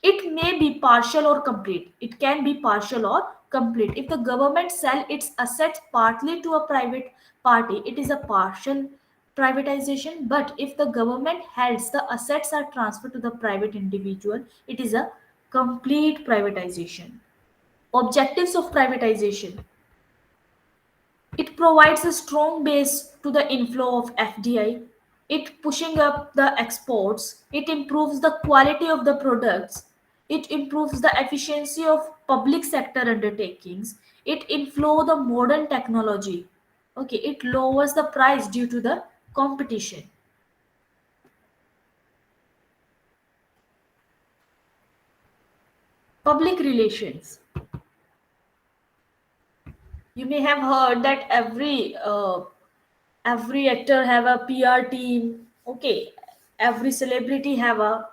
It may be partial or complete. It can be partial or complete. If the government sell its assets partly to a private party, it is a partial privatization. But if the government holds the assets are transferred to the private individual, it is a complete privatization. Objectives of privatization. It provides a strong base to the inflow of FDI. It pushing up the exports. It improves the quality of the products. It improves the efficiency of public sector undertakings. It inflow the modern technology. Okay, it lowers the price due to the competition. Public relations. You may have heard that every actor have a PR team. Okay, every celebrity have a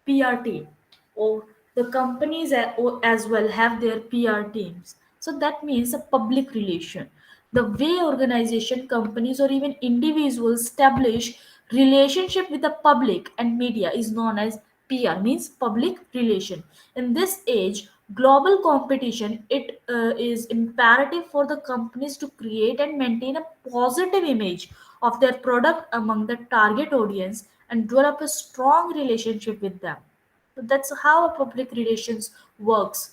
PR team, or the companies as well have their PR teams. So that means a public relation. The way organization, companies, or even individuals establish relationship with the public and media is known as PR, means public relation. In this age, global competition, it is imperative for the companies to create and maintain a positive image of their product among the target audience and develop a strong relationship with them. So that's how public relations works.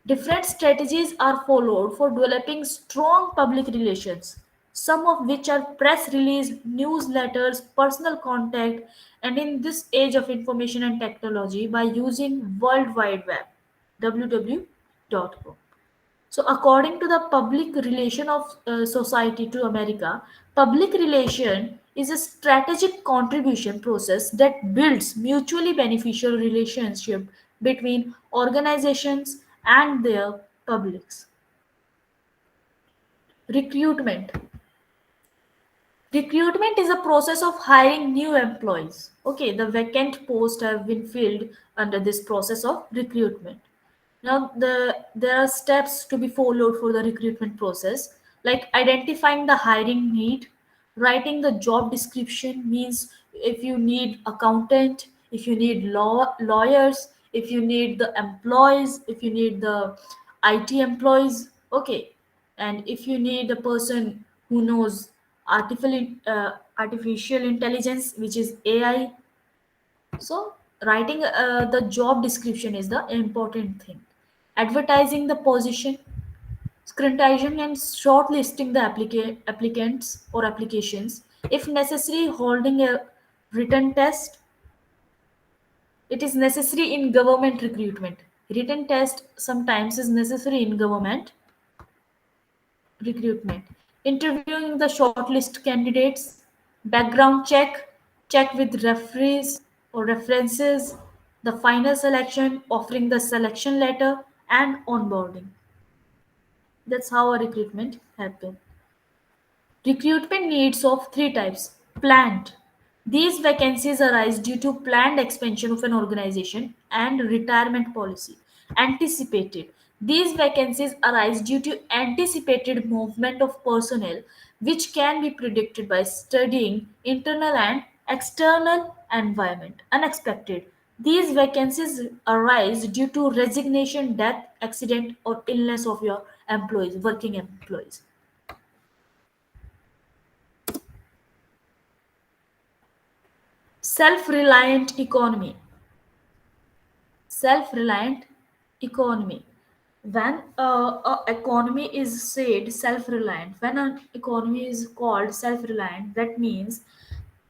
Different strategies are followed for developing strong public relations, some of which are press release, newsletters, personal contact, and in this age of information and technology by using World Wide Web, www.com. So, according to the Public Relation of Society to America, public relation is a strategic contribution process that builds mutually beneficial relationship between organizations and their publics. Recruitment. Recruitment is a process of hiring new employees. Okay, the vacant posts have been filled under this process of recruitment. Now, there are steps to be followed for the recruitment process, like identifying the hiring need, writing the job description means if you need accountant, if you need lawyers, if you need the employees, if you need the IT employees, okay, and if you need a person who knows artificial intelligence, which is AI. So writing the job description is the important thing. Advertising the position, scrutinizing and shortlisting the applicants or applications. If necessary, holding a written test. It is necessary in government recruitment. Written test sometimes is necessary in government recruitment. Interviewing the shortlist candidates, background check, check with referees or references, the final selection, offering the selection letter, and onboarding. That's how a recruitment happens. Recruitment needs of three types. Planned. These vacancies arise due to planned expansion of an organization and retirement policy. Anticipated. These vacancies arise due to anticipated movement of personnel which can be predicted by studying internal and external environment. Unexpected. These vacancies arise due to resignation, death, accident, or illness of your employees, working employees. Self-reliant economy. Self-reliant economy. When a economy is said self-reliant, when an economy is called self-reliant, that means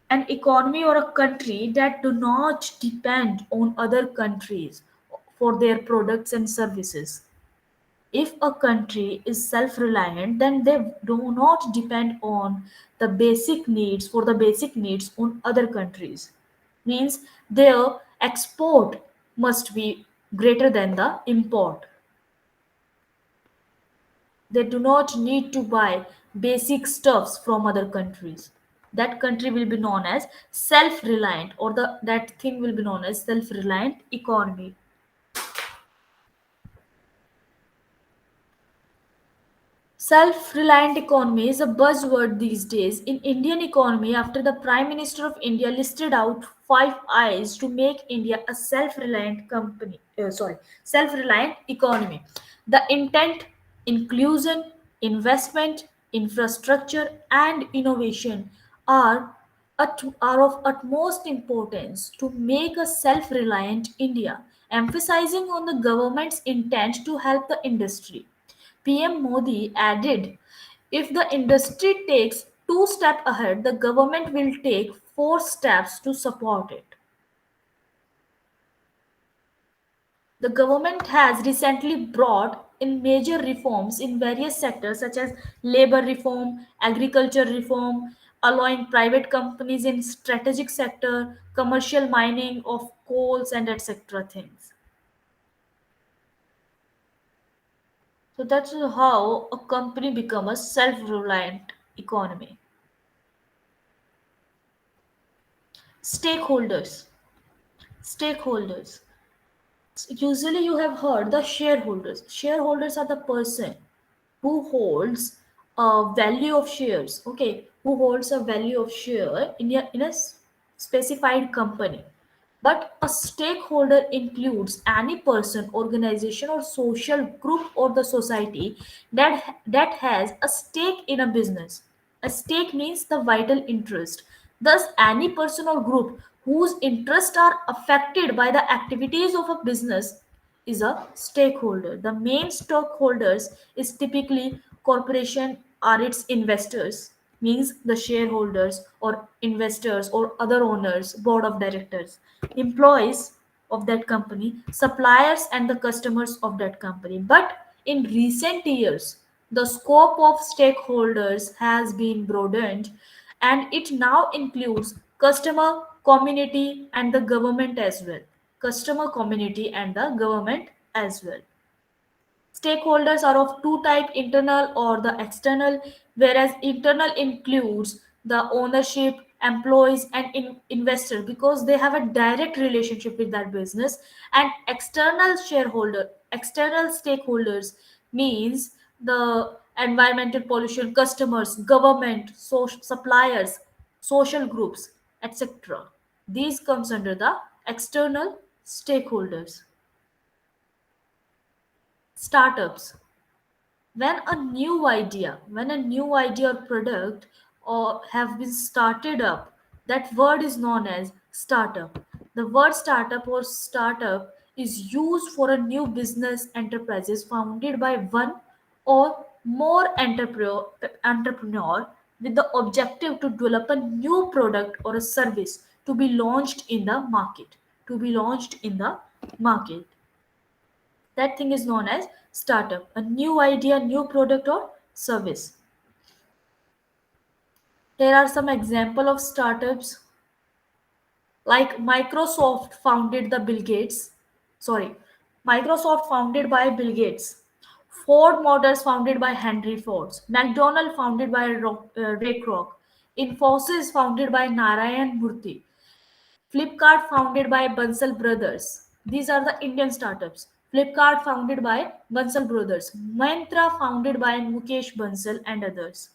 an economy or a country that do not depend on other countries for their products and services. If a country is self-reliant, then they do not depend on the basic needs for the basic needs on other countries. Means their export must be greater than the import. They do not need to buy basic stuffs from other countries. That country will be known as self-reliant, or the that thing will be known as self-reliant economy. Self-reliant economy is a buzzword these days in Indian economy after the Prime Minister of India listed out five I's to make India a self-reliant economy. The intent, inclusion, investment, infrastructure, and innovation are are of utmost importance to make a self-reliant India, emphasizing on the government's intent to help the industry. PM Modi added, if the industry takes two steps ahead, the government will take four steps to support it. The government has recently brought in major reforms in various sectors such as labor reform, agriculture reform, allowing private companies in strategic sector, commercial mining of coals and etc. things. So that's how a company become a self-reliant economy. Stakeholders. Stakeholders. Usually you have heard the shareholders. Shareholders are the person who holds a value of shares. Okay, who holds a value of share in a specified company. But a stakeholder includes any person, organization, or social group or the society that has a stake in a business. A stake means the vital interest. Thus, any person or group whose interests are affected by the activities of a business is a stakeholder. The main stockholders is typically corporation or its investors, means the shareholders or investors or other owners, board of directors, employees of that company, suppliers and the customers of that company. But In recent years, the scope of stakeholders has been broadened and it now includes customer, community, and the government as well. Customer, community, and the government as well. Stakeholders are of two type, internal or the external, whereas internal includes the ownership, employees, and investor because they have a direct relationship with that business. And external stakeholders means the environmental pollution, customers, government, suppliers, social groups, etc. These comes under the external stakeholders. Startups, when a new idea or product or have been started up, that word is known as startup. The word startup is used for a new business enterprises founded by one or more entrepreneur with the objective to develop a new product or a service to be launched in the market. That thing is known as startup, a new idea, new product or service. Here are some example of startups like Microsoft founded the Bill Gates. Sorry, Microsoft founded by Bill Gates. Ford Motors founded by Henry Ford. McDonald founded by Ray Kroc. Infosys founded by Narayan Murthy. Flipkart founded by Bansal Brothers. These are the Indian startups. Flipkart founded by Bansal Brothers. Myntra founded by Mukesh Bansal and others.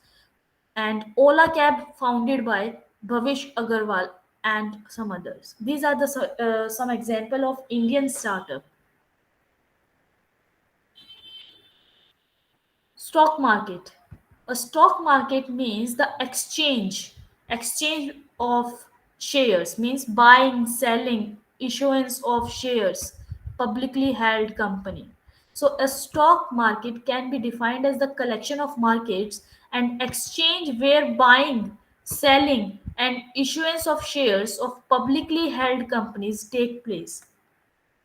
And Ola Cab founded by Bhavish Agarwal and some others. These are the some example of Indian startup. Stock market. A stock market means the exchange of shares, means buying, selling, issuance of shares, publicly held company. So a stock market can be defined as the collection of markets and exchange where buying, selling, and issuance of shares of publicly held companies take place.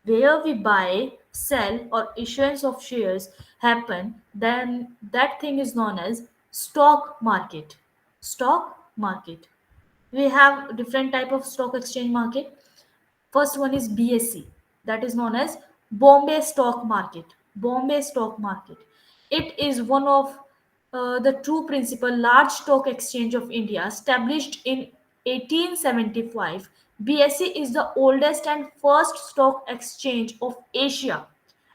Where we buy, sell, or issuance of shares happen, then that thing is known as stock market. Stock market. We have different type of stock exchange market. First one is BSE, that is known as Bombay Stock Market. Bombay Stock Market. It is one of the true principal large stock exchange of India, established in 1875. BSE is the oldest and first stock exchange of Asia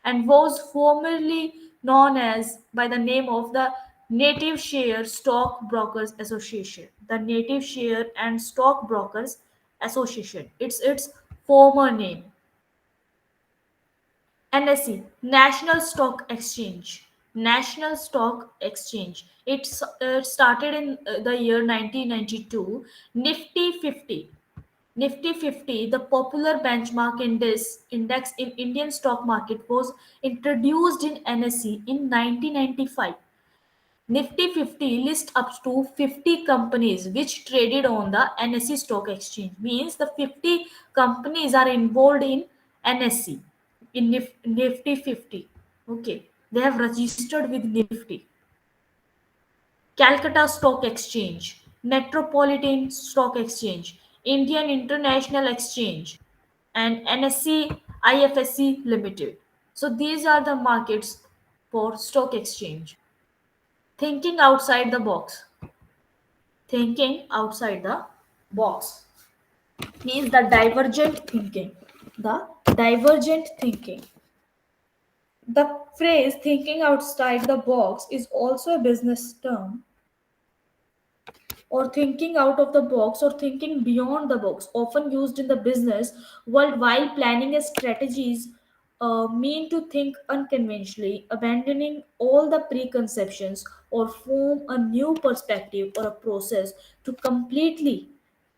and was formerly known as by the name of the Native Share Stock Brokers Association. The Native Share and Stock Brokers Association. It's its former name. NSE, National Stock Exchange. National Stock Exchange. It started in the year 1992. Nifty 50. Nifty 50, the popular benchmark index in Indian stock market, was introduced in NSE in 1995. Nifty 50 lists up to 50 companies which traded on the NSE stock exchange. Means the 50 companies are involved in NSE, in Nifty 50. Okay, they have registered with Nifty. Calcutta Stock Exchange, Metropolitan Stock Exchange, Indian International Exchange, and NSE IFSC Limited. So these are the markets for stock exchange. Thinking outside the box. Thinking outside the box means the divergent thinking. The divergent thinking. The phrase thinking outside the box is also a business term, or thinking out of the box or thinking beyond the box, often used in the business world while planning a strategies, mean to think unconventionally, abandoning all the preconceptions or form a new perspective or a process to completely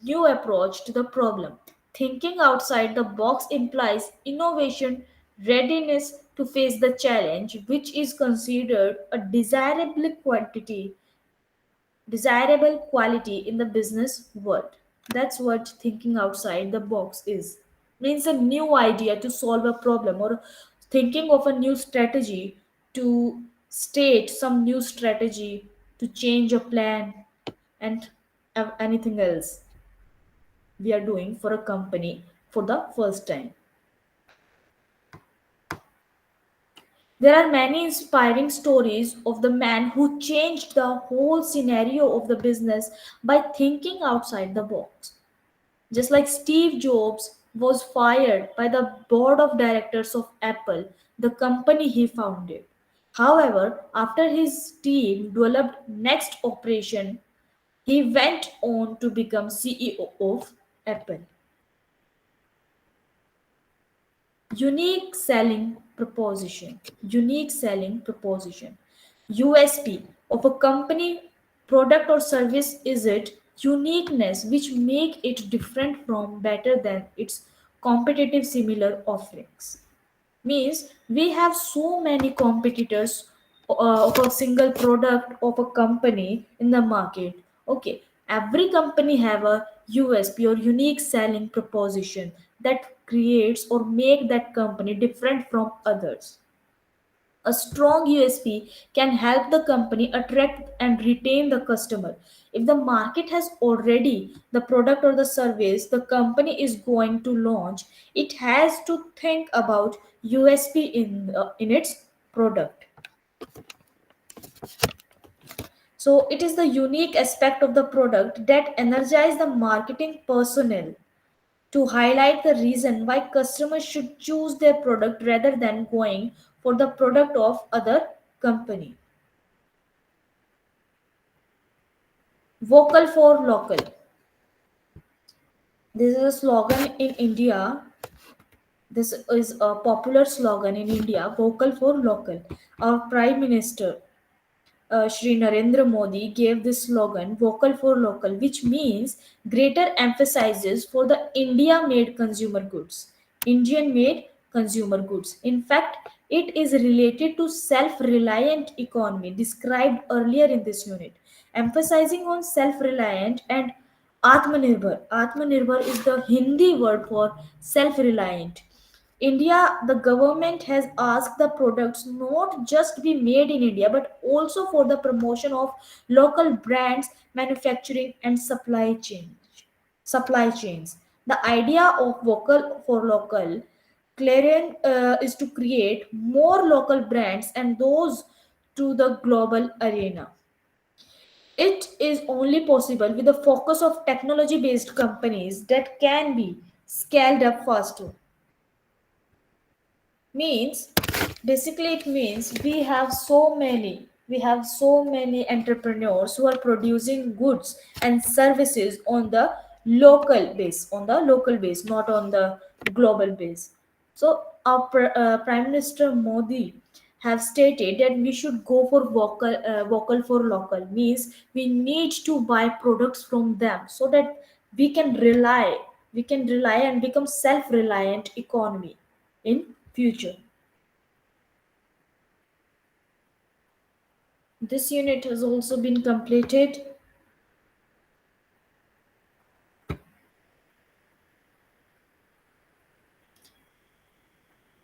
new approach to the problem. Thinking outside the box implies innovation, readiness to face the challenge, which is considered a desirable quality in the business world. That's what thinking outside the box is. Means a new idea to solve a problem or thinking of a new strategy to state some new strategy, to change a plan, and anything else we are doing for a company for the first time. There are many inspiring stories of the man who changed the whole scenario of the business by thinking outside the box. Just like Steve Jobs was fired by the board of directors of Apple, the company he founded. However, after his team developed next operation, he went on to become CEO of Apple. Unique selling proposition, USP of a company, product or service, is it uniqueness which make it different from better than its competitive similar offerings. Means we have so many competitors of a single product of a company in the market. Okay, every company have a USP or unique selling proposition that creates or make that company different from others. A strong USP can help the company attract and retain the customer. If the market has already the product or the service the company is going to launch, it has to think about USP in its product. So it is the unique aspect of the product that energize the marketing personnel to highlight the reason why customers should choose their product rather than going for the product of other company. Vocal for local. This is a slogan in India. This is a popular slogan in India, vocal for local. Our Prime Minister, Shri Narendra Modi, gave this slogan, vocal for local, which means greater emphasizes for the India made consumer goods, Indian made consumer goods. In fact, it is related to self reliant economy described earlier in this unit, emphasizing on self reliant and Atmanirbhar. Atmanirbhar is the Hindi word for self reliant. India, the government has asked the products not just be made in India but also for the promotion of local brands, manufacturing, and supply chains. The idea of vocal for local Clarion is to create more local brands and those to the global arena. It is only possible with the focus of technology based companies that can be scaled up faster. Means basically it means we have so many entrepreneurs who are producing goods and services on the local base, not on the global base. So our Prime Minister Modi have stated that we should go for vocal for local. Means we need to buy products from them so that we can rely we can rely and become self reliant economy in future. This unit has also been completed.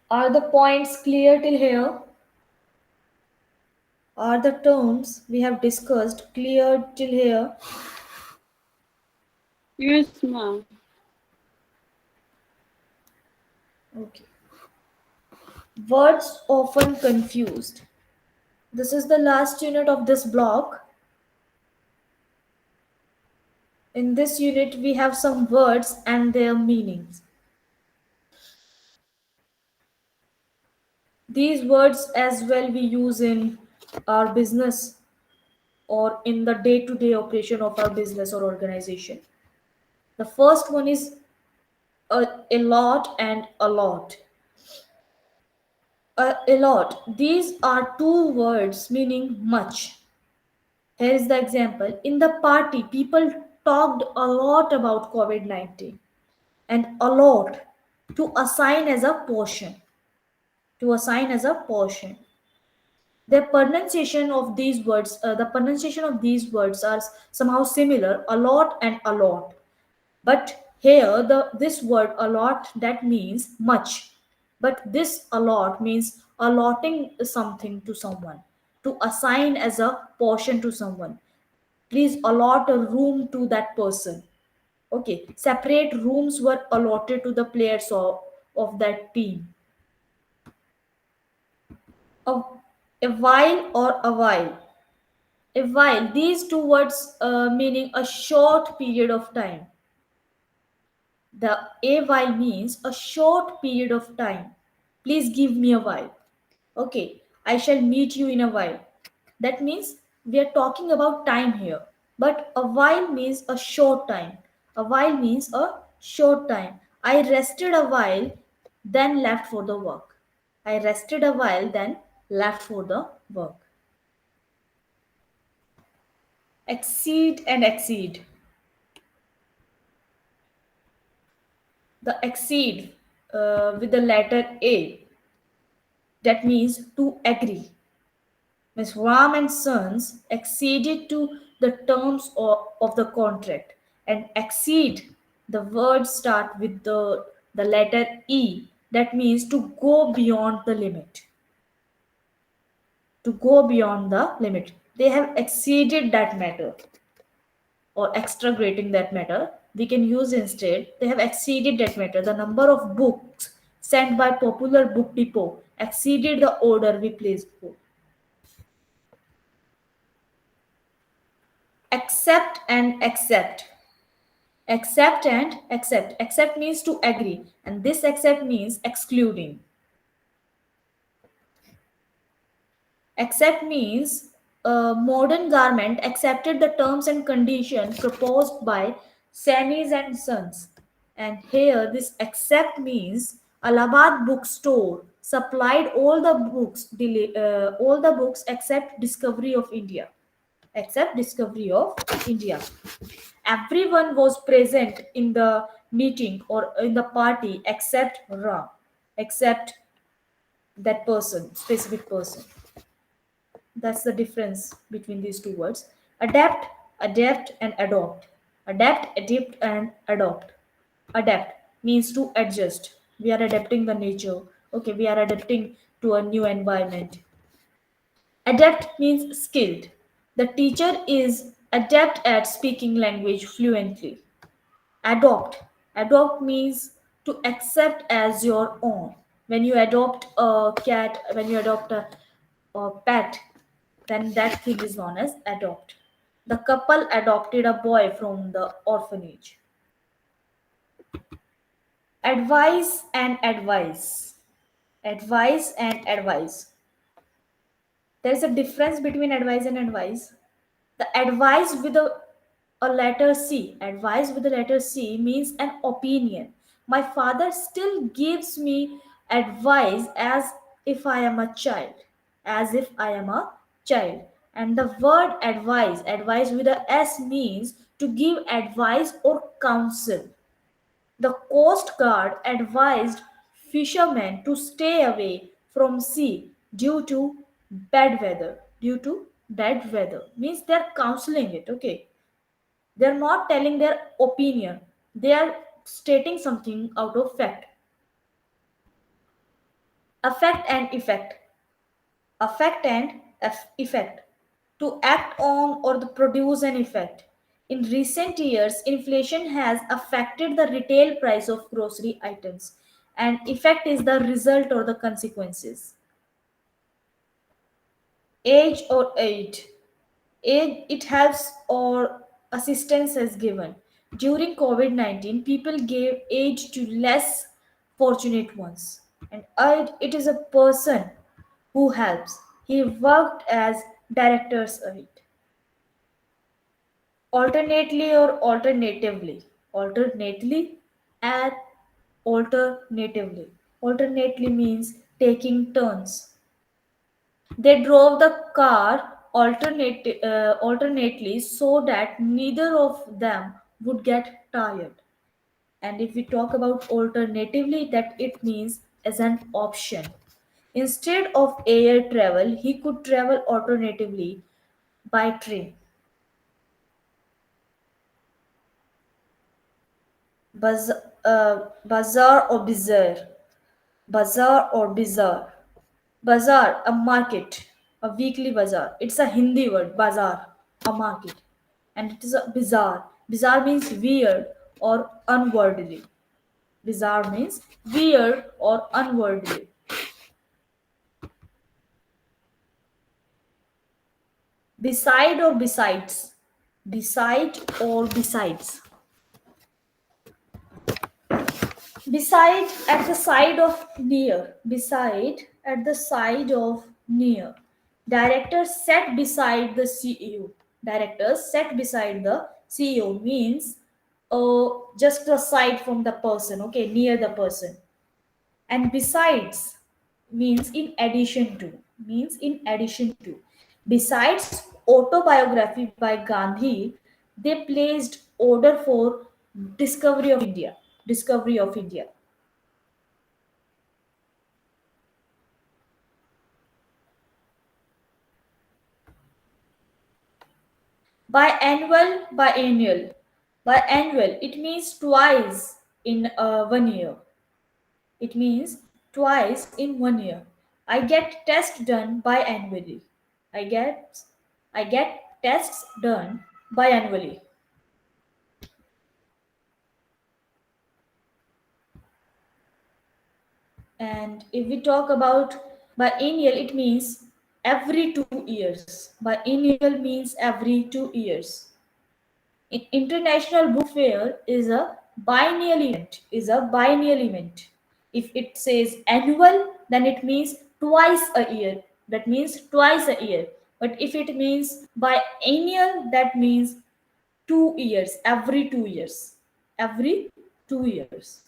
Are the points clear till here? Are the terms we have discussed clear till here? Yes, ma'am. Okay. Words often confused. This is the last unit of this block. In this unit, we have some words and their meanings. These words as well we use in our business or in the day-to-day operation of our business or organization. The first one is a lot and a lot. A lot. These are two words meaning much. Here is the example. In the party, people talked a lot about COVID 19 and a lot to assign as a portion. To assign as a portion. The pronunciation of these words are somehow similar, a lot and a lot. But here, this word a lot that means much. But this allot means allotting something to someone, to assign as a portion to someone. Please allot a room to that person. Okay, separate rooms were allotted to the players of that team. A, a while or a while. A while, these two words meaning a short period of time. The a while means a short period of time. Please give me a while. Okay, I shall meet you in a while. That means we are talking about time here. But a while means a short time. A while means a short time. I rested a while, then left for the work. I rested a while, then left for the work. Exceed and exceed. The exceed with the letter A, that means to agree. Miss Ram and Sons acceded to the terms of the contract. And exceed, the words start with the letter E, that means to go beyond the limit. To go beyond the limit. They have exceeded that matter, or extragating that matter. We can use instead, they have exceeded that matter. The number of books sent by popular book depot exceeded the order we placed for. Accept and accept. Accept and accept. Accept means to agree, and this accept means excluding. Accept means a modern garment accepted the terms and conditions proposed by Samis and Sons. And here, this accept means Allahabad bookstore supplied all the books except Discovery of India. Except Discovery of India. Everyone was present in the meeting or in the party except Ram, except that person, specific person. That's the difference between these two words. Adapt, adapt, and adopt. Adapt, adapt, and adopt. Adapt means to adjust. We are adapting the nature. Okay, we are adapting to a new environment. Adept means skilled. The teacher is adept at speaking language fluently. Adopt. Adopt means to accept as your own. When you adopt a cat, when you adopt a pet, then that thing is known as adopt. The couple adopted a boy from the orphanage. Advice and advice. Advice and advice. There is a difference between advice and advice. The advice with a letter C, advice with the letter C means an opinion. My father still gives me advice as if I am a child, as if I am a child. And the word advice, advice with a S means to give advice or counsel. The Coast Guard advised fishermen to stay away from sea due to bad weather. Due to bad weather means they're counseling it. Okay, they're not telling their opinion. They are stating something out of fact. Affect and effect. Affect and effect. To act on or to produce an effect. In recent years, inflation has affected the retail price of grocery items, and effect is the result or the consequences. Age or aid. Aid, it helps or assistance is given. During COVID 19, people gave aid to less fortunate ones. And aid, it is a person who helps. He worked as director's aid. Alternately or alternatively. Alternately and alternatively. Alternately means taking turns. They drove the car alternately so that neither of them would get tired. And if we talk about alternatively, that it means as an option. Instead of air travel, he could travel alternatively by train. Bazaar or bazaar. Bazaar or bizarre. Bazaar, a market, a weekly bazaar. It's a Hindi word, bazaar, a market. And it is a bizarre. Bizarre means weird or unworldly. Bizarre means weird or unworldly. Beside or besides. Beside or besides. Beside, at the side of, near. Beside, at the side of, near. Director sat beside the CEO. Director sat beside the CEO means just aside from the person, okay, near the person. And besides means in addition to. Means in addition to. Besides autobiography by Gandhi, they placed order for discovery of India. Discovery of India. Biannual, biennial. Biannual, it means twice in 1 year. It means twice in 1 year. I get tests done biannually. I get I get tests done biannually. And if we talk about biennial, it means every 2 years. Biennial means every 2 years. International Book Fair is a biennial event. Is a biennial event. If it says annual, then it means twice a year. That means twice a year. But if it means biennial, that means 2 years. Every 2 years. Every 2 years.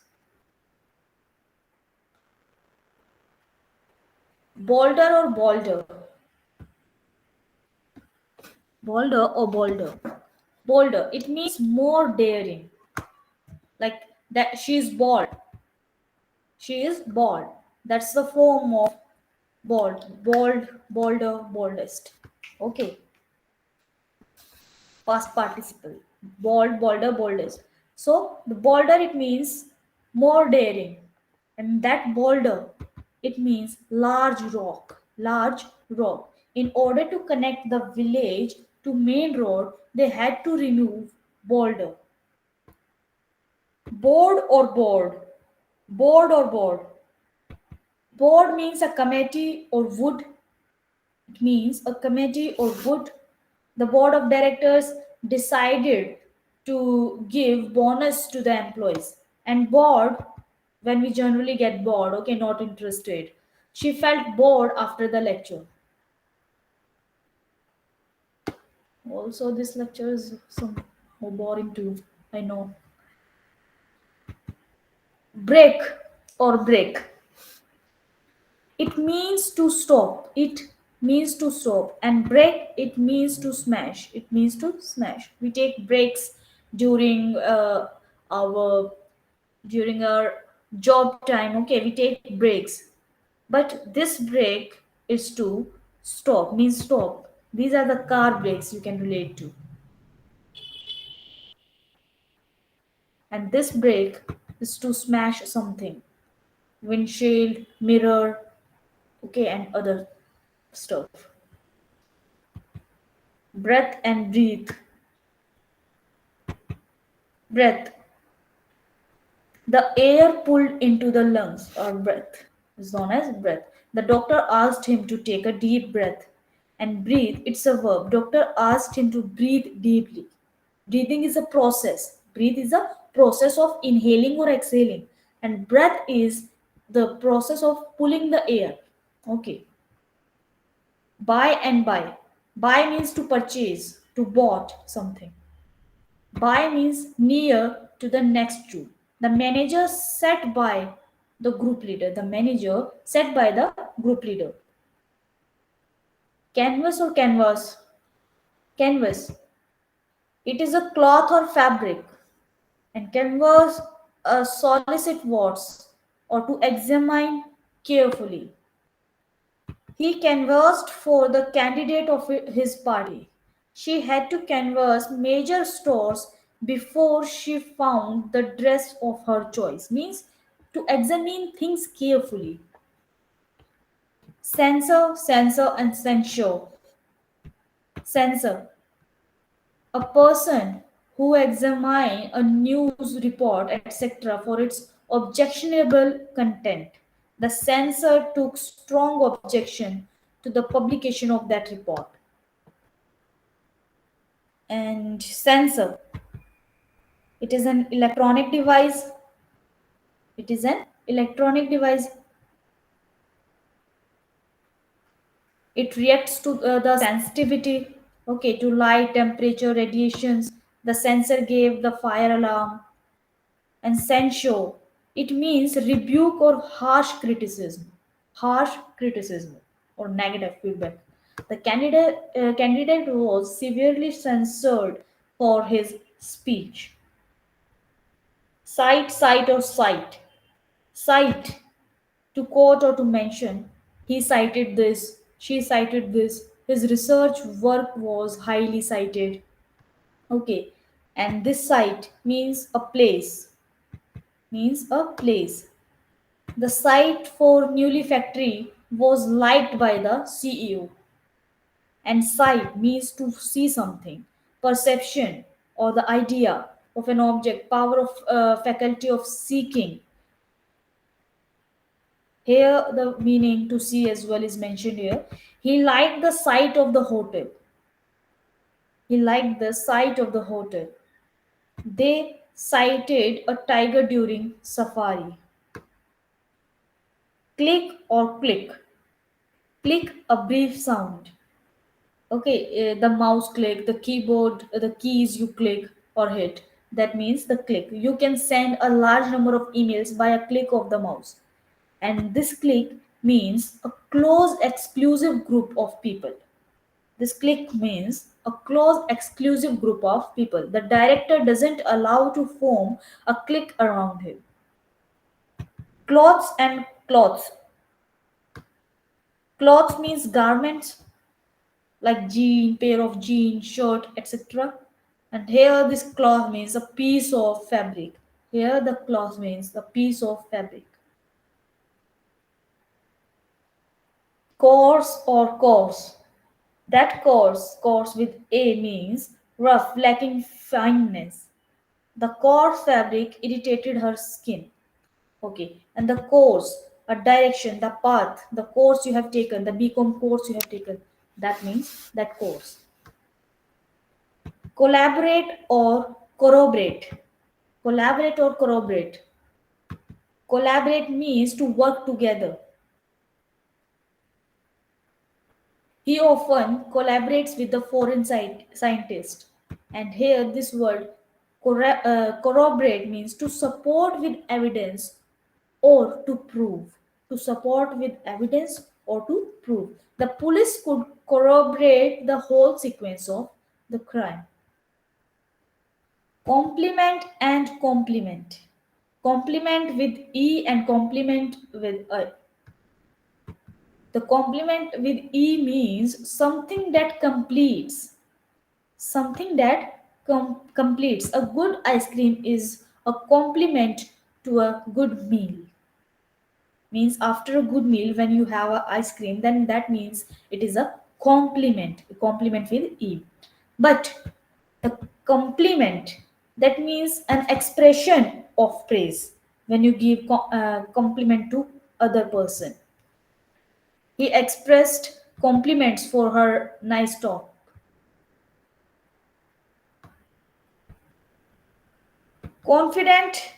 Bolder or bolder. Bolder or bolder. Bolder. It means more daring. Like that she is bold. She is bald. That's the form of bald. Bald, bolder, boldest. Okay. Past participle. Bald, bolder, boldest. So the bolder it means more daring. And that boulder it means large rock. Large rock. In order to connect the village to main road, they had to remove boulder. Board or board. Board or board. Board means a committee or wood. It means a committee or would. The board of directors decided to give bonus to the employees. And bored, when we generally get bored, okay, not interested. She felt bored after the lecture. Also, this lecture is some more boring too. I know. Break or break. It means to stop. It means to stop. And break, it means to smash. It means to smash. We take breaks during our during our job time. Okay, we take breaks. But this break is to stop. Means stop. These are the car breaks you can relate to. And this break is to smash something. Windshield, mirror, okay, and other stuff. Breath and breathe. Breath. The air pulled into the lungs or breath is known as breath. The doctor asked him to take a deep breath and breathe. It's a verb. Doctor asked him to breathe deeply. Breathing is a process. Breathe is a process of inhaling or exhaling. And breath is the process of pulling the air. Okay. Buy and buy. Buy means to purchase, to bought something. By means near to the next to. The manager sat by the group leader. The manager sat by the group leader. Canvas or canvas? Canvas. It is a cloth or fabric. And canvas solicit votes or to examine carefully. He canvassed for the candidate of his party. She had to canvass major stores before she found the dress of her choice. Means to examine things carefully. Censor, censor, and censure. Censor, a person who examine a news report, etc., for its objectionable content. The censor took strong objection to the publication of that report. And censor, it is an electronic device. It is an electronic device. It reacts to the sensitivity, okay, to light, temperature, radiations. The sensor gave the fire alarm. And censure, it means rebuke or harsh criticism or negative feedback. The candidate was severely censored for his speech. Cite or cite, to quote or to mention. He cited this, she cited this, his research work was highly cited. Okay, and this site means a place. The site for Newly Factory was liked by the CEO. And sight means to see something, perception or the idea of an object, power of faculty of seeking. Here, the meaning to see as well is mentioned here. He liked the sight of the hotel. He liked the sight of the hotel. They sighted a tiger during safari. Click or click. Click, a brief sound. Okay, the mouse click, the keyboard, the keys you click or hit. That means the click. You can send a large number of emails by a click of the mouse. And this click means a close exclusive group of people. This click means a close exclusive group of people. The director doesn't allow to form a clique around him. Clothes and clothes. Clothes means garments like jean, pair of jean, shirt, etc. And here this cloth means a piece of fabric. Here the cloth means a piece of fabric. Coarse or coarse. That coarse with A means rough, lacking fineness. The coarse fabric irritated her skin. Okay, and the course, a direction, the path, the course you have taken, the BCom course you have taken. That means that course. Collaborate or corroborate. Collaborate or corroborate. Collaborate means to work together. He often collaborates with the foreign scientist. And here, this word corroborate means to support with evidence or to prove. To support with evidence or to prove. The police could corroborate the whole sequence of the crime. Complement and complement. Complement with E and complement with A. The complement with E means something that completes. Something that completes. A good ice cream is a complement to a good meal. Means after a good meal, when you have a ice cream, then that means it is a complement with E. But the compliment, that means an expression of praise when you give compliment to other person. He expressed compliments for her nice talk. Confident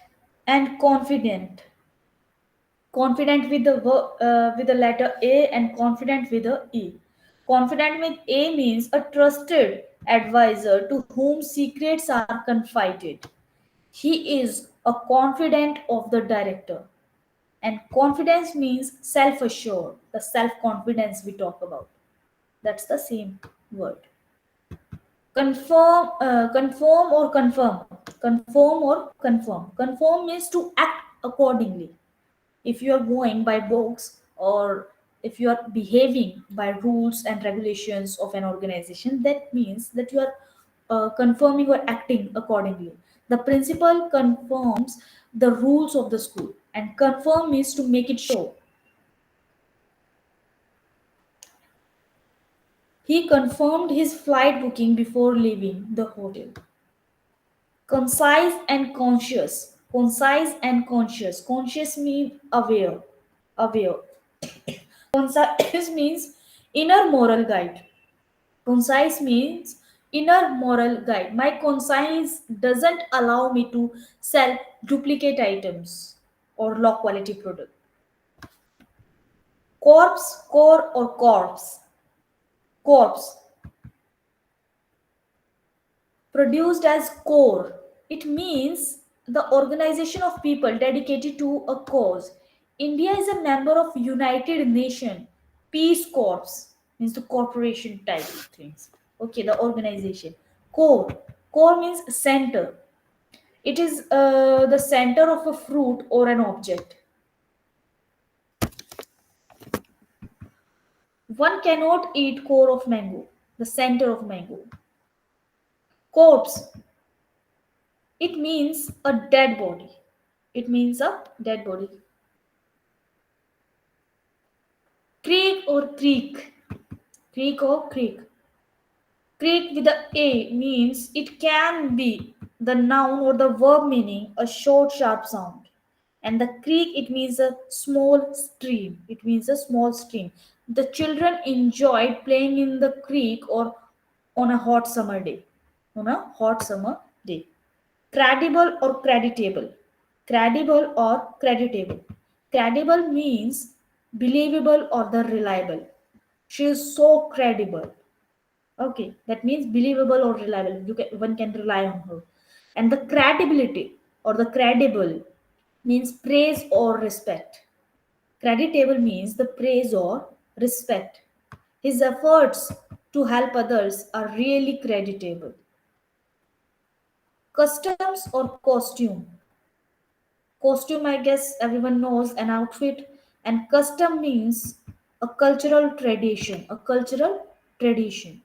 and confident. Confident with with the letter A and confident with the E. Confident with A means a trusted advisor to whom secrets are confided. He is a confidant of the director. And confidence means self assured, the self confidence we talk about. That's the same word. Conform or confirm. Conform or confirm. Conform means to act accordingly. If you are going by books or if you are behaving by rules and regulations of an organization, that means that you are confirming or acting accordingly. The principal confirms the rules of the school. And confirm means to make it sure. He confirmed his flight booking before leaving the hotel. Concise and conscious. Concise and conscious. Conscious means aware. Aware. Concise means inner moral guide. Concise means inner moral guide. My conscience doesn't allow me to sell duplicate items or low quality product. Corpse, core or corpse. Corpse. Produced as core. It means the organization of people dedicated to a cause. India is a member of United Nation Peace Corps, means the corporation type of things. Okay, the organization. Core. Core means center. It is the center of a fruit or an object. One cannot eat core of mango, the center of mango. Corpse. It means a dead body. It means a dead body. Creek or creek. Creek or creek. Creek with a A means it can be the noun or the verb meaning a short sharp sound. And the creek it means a small stream. It means a small stream. The children enjoyed playing in the creek or on a hot summer day. On a hot summer day. Credible or creditable. Credible or creditable. Credible means believable or the reliable. She is so credible. Okay, that means believable or reliable. One can rely on her. And the credibility or the credible means praise or respect. Creditable means the praise or respect. His efforts to help others are really creditable. Customs or costume. Costume, I guess everyone knows, an outfit. And custom means a cultural tradition. A cultural tradition.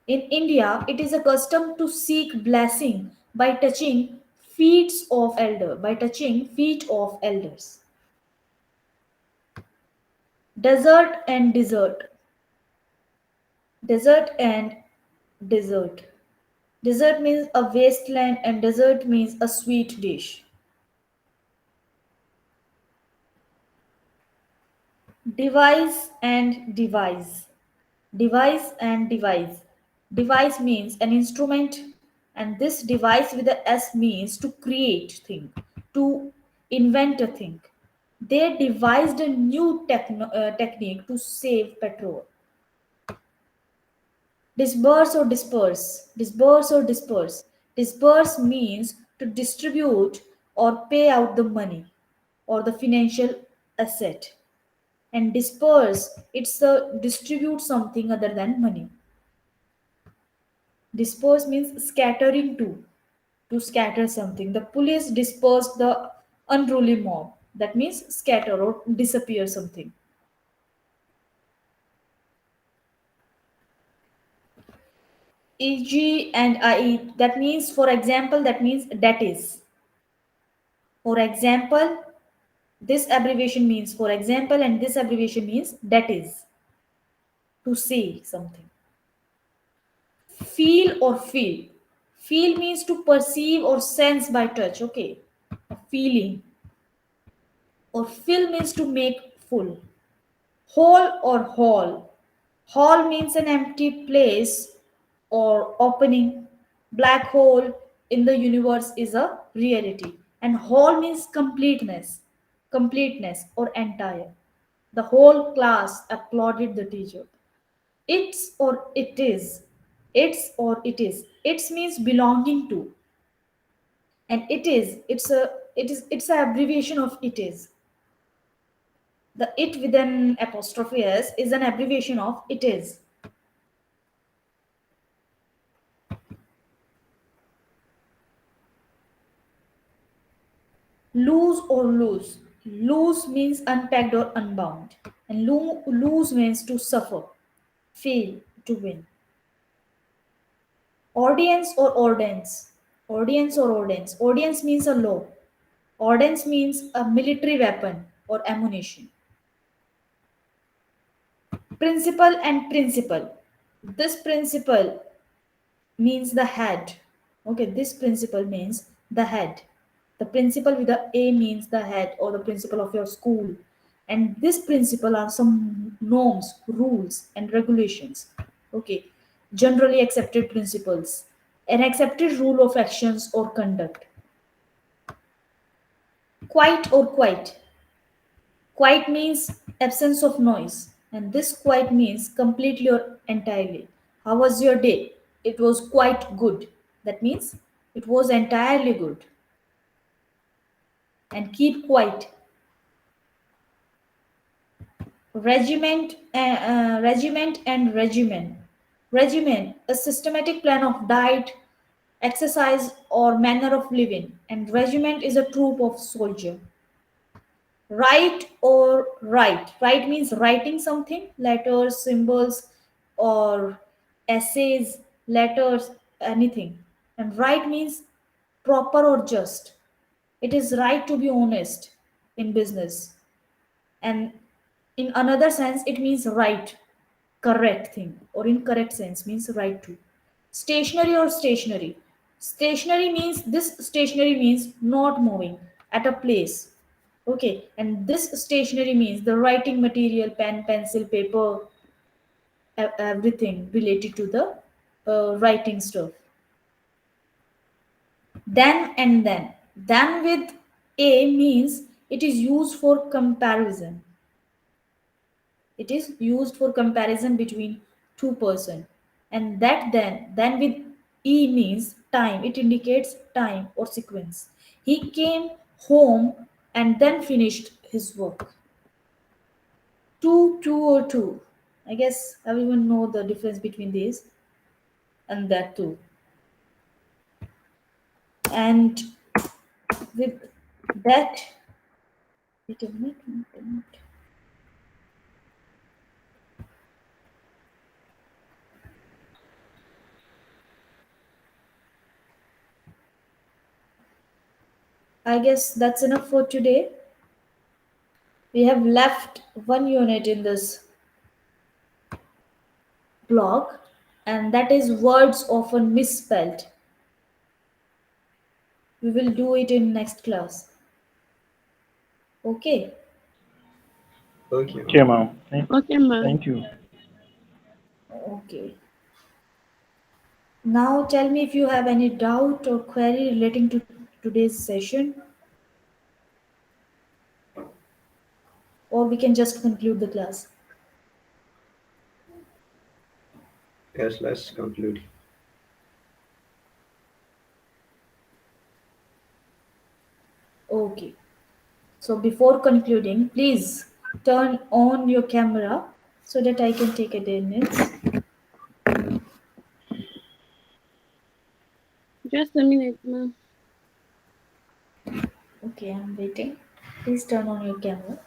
In India, it is a custom to seek blessing by touching feet of elders. Desert and dessert. Desert and dessert. Desert means a wasteland and dessert means a sweet dish. Device and device. Device and device. Device means an instrument, and this device with the S means to create thing, to invent a thing. They devised a new technique to save petrol. Disburse or disperse. Disburse or disperse. Disburse means to distribute or pay out the money or the financial asset. And disperse, it's a distribute something other than money. Disperse means scattering to scatter something. The police dispersed the unruly mob. That means scatter or disappear something. E.g. and I.e. That means, for example, that means that is. For example, this abbreviation means for example, and this abbreviation means that is. To say something. Feel or feel. Feel means to perceive or sense by touch. Okay. A feeling. Or fill means to make full. Whole or hall. Hall means an empty place or opening. Black hole in the universe is a reality. And whole means completeness or entire. The whole class applauded the teacher. It's or it is. It's or it is. It's means belonging to. And it's an abbreviation of it is. The it with an apostrophe s is an abbreviation of it is. Lose or lose. Lose means unpegged or unbound. And lose means to suffer, fail, to win. Audience or ordinance. Audience or ordinance? Audience means a law. Ordnance means a military weapon or ammunition. Principle and principle. This principle means the head. Okay, this principle means the head. The principle with the A means the head or the principal of your school. And this principle are some norms, rules, and regulations. Okay, generally accepted principles. An accepted rule of actions or conduct. Quite or quite. Quiet means absence of noise, and this quiet means completely or entirely. How was your day? It was quite good. That means it was entirely good. And keep quiet. Regiment and regimen. Regimen, a systematic plan of diet, exercise, or manner of living, and regiment is a troop of soldier. Write or write. Write means writing something, letters, symbols, or essays, letters, anything. And right means proper or just. It is right to be honest in business. And in another sense, it means right, correct thing, or in correct sense means right to. Stationary or stationary. Stationary means this stationary means not moving at a place. Okay, and this stationary means the writing material, pen, pencil, paper, everything related to the writing stuff. Then and then. Then with A means it is used for comparison. It is used for comparison between two person. And that then with E means time. It indicates time or sequence. He came home and then finished his work. Two, or two. I guess everyone know the difference between these and that too. And with that, wait a minute, wait a minute. I guess that's enough for today. We have left one unit in this blog, and that is words often misspelled. We will do it in next class. Okay. Okay, Okay, ma'am. ma'am. Okay, ma'am. Thank you. Okay. Now tell me if you have any doubt or query relating to today's session, or we can just conclude the class. Yes, let's conclude. Okay. So before concluding, please turn on your camera so that I can take attendance. Just a minute, ma'am. Okay, I'm waiting. Please turn on your camera.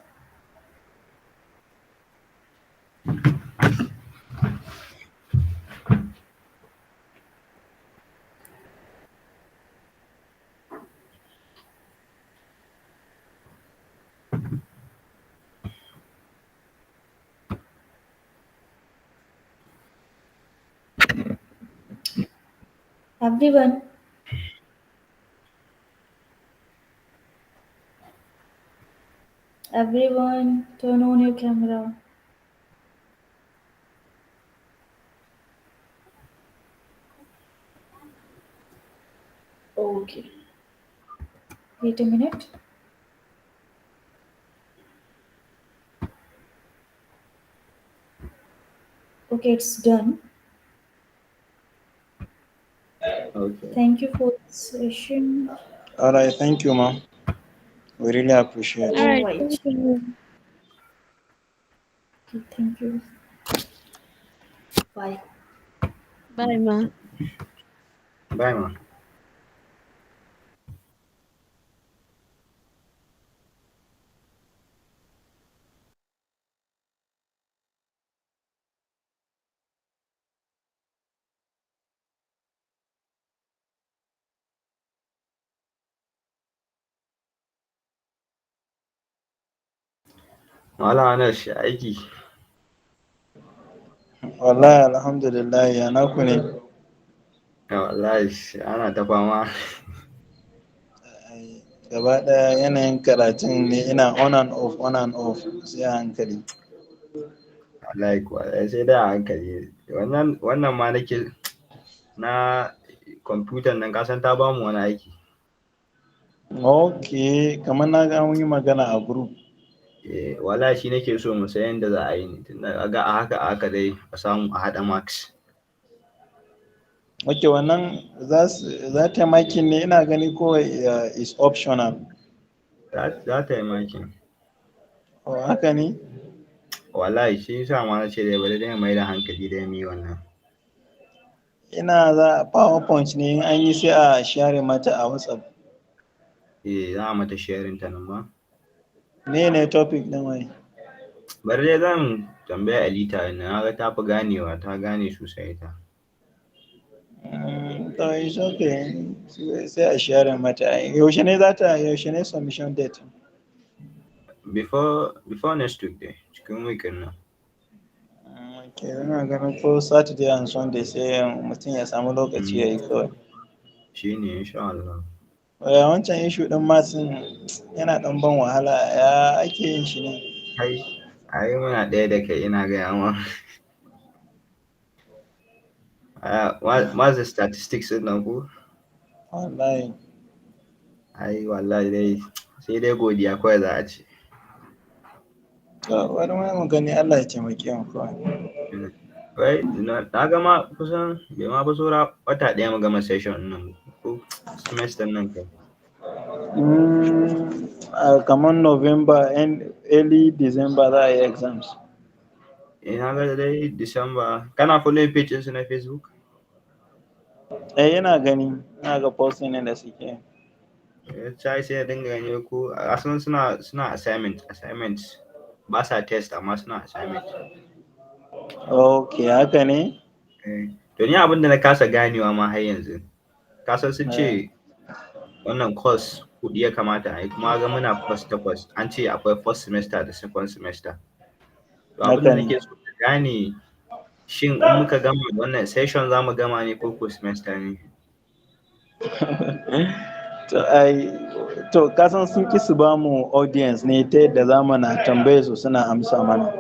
Everyone, everyone, turn on your camera. Okay. Wait a minute. Okay, it's done. Okay. Thank you for the session. All right. Thank you, ma'am. We really appreciate. All All right. right. Thank you. Okay, thank you. Bye. Bye, ma'am. Bye, ma'am. Malam Anas aiki. Wallahi alhamdulillah ya naku ne. Ya wallahi ana ta fama. Ai, gaba ɗaya yanayin karatun ne ina on and off sai a hankali. Wallahi kuwa sai dai a hankali. Wannan ma nake na kwamfutan nan kasan ta bamu wani aiki. Ok, kamar na ga mun yi magana a group. Wallahi shi nake so mu san yadda za a yi ne. Tunda ga a haka dai a samu a haɗa max. Ok, wannan za ta makin ne ina gani ko is optional. Za ta yi makin. Oh, haka ne? Wallahi shi yasa ma na ce dai bari dai mai da hankali dai mu yi wannan. Ina za PowerPoint ne in an yi sai a share mata a WhatsApp. Za a mata sharing ta nan ma. Ne topic ɗin wai? Bari dai zan tambaya Alita na ga ta fi ganewa ta gane sosai ta. To it's okay. Sai a share mata. Yaushe ne submission date? Before next week dai cikin weekend nan. Okay, ina ganin ko Saturday and Sunday sai mutum ya samu lokaci ya yi kawai. Shi ne insha Allah. Wancan issue ɗin matsin yana ɗan ban wahala ya ake yin shi ne. Ai muna ɗaya da kai ina gaya ma. What's the statistics ɗin nan ko? Wallahi. Ai wallahi dai sai dai godiya kawai za a ce. Wani mai mu gani Allah ya taimake mu kawai. Wai na gama kusan bai ma ba saura wata ɗaya mu gama session nan ko semester nan kai. Kamar November and early December za a yi exams. Na ga dai December kana following page ɗinsu na Facebook? Yana gani ina ga posting ne da suke. Sai ya dinga gani ko asalin suna assignment ba sa test amma suna assignment. Ok, haka ne? To ni abin da na kasa ganewa ma har yanzu. Kasan sun ce wannan course kuɗi ya kamata a yi kuma ga muna course takwas an ce akwai first semester da second semester. To abin da nake so ka gane shin in muka gama wannan session za mu gama ne ko semester ne? To kasan sun ki su ba mu audience ne ta yadda za mu na tambaye su suna amsa mana.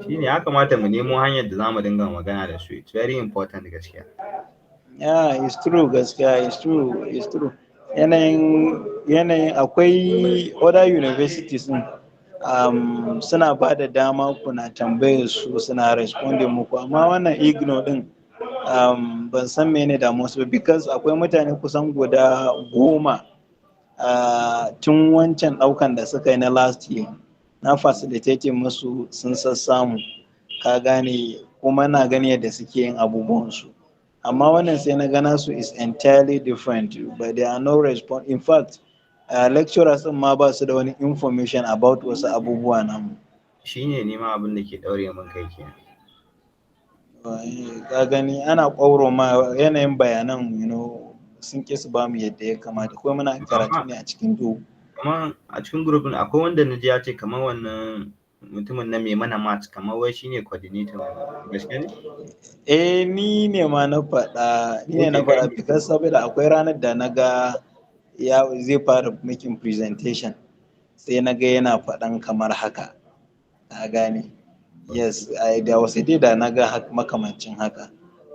Shi ne ya kamata mu nemo hanyar da za mu dinga magana da su. It's very important gaskiya. Yeah, it's true gaskiya, it's true. Yanayin akwai other universities din suna ba da dama kuna tambayar su suna responding muku amma wannan igno din ban san mene da musu ba because akwai mutane kusan guda 10 tun wancan daukan da suka yi na last year na facilitate musu sun sassamu ka gane kuma na gani yadda suke yin abubuwansu amma wannan sai na gana su is entirely different but there are no response. In fact lecturers din ma ba su da wani information about wasu abubuwa namu. Shi ne nima abin da ke daure min kai kenan. Ka gani ana ƙwauro ma yanayin bayanan sun ƙi su ba mu yadda ya kamata kuma muna karatu ne a cikin duhu. Kamar a cikin group din akwai wanda na ji ya ce kamar wannan mutumin na mai mana maths kamar wai shine coordinator gaskiya ne? Ni ne ma na faɗa because saboda akwai ranar da na ga zai fara making presentation sai na ga yana faɗan kamar haka ka gane. Yes, da wasu dai da na ga makamancin haka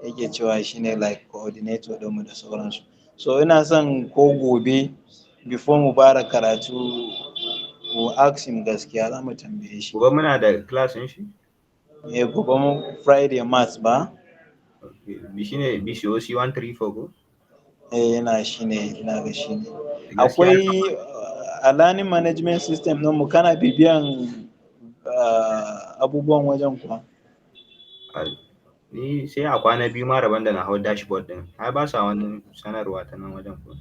yake cewa shine like coordinator ɗinmu da sauransu. So ina son ko gobe before mu fara karatu ko ask him gaskiya za mu tambaye shi. Gobe muna da class din shi? Gobe mu Friday maths ba? Shine BCOC134 ko? Ina ga shi ne. Akwai a learning management system ɗinmu kana bibiyan abubuwan wajen kuwa? Ni sai a kwana biyu ma rabon da na hau dashboard din ai ba sa wani sanarwa ta nan wajen kuwa.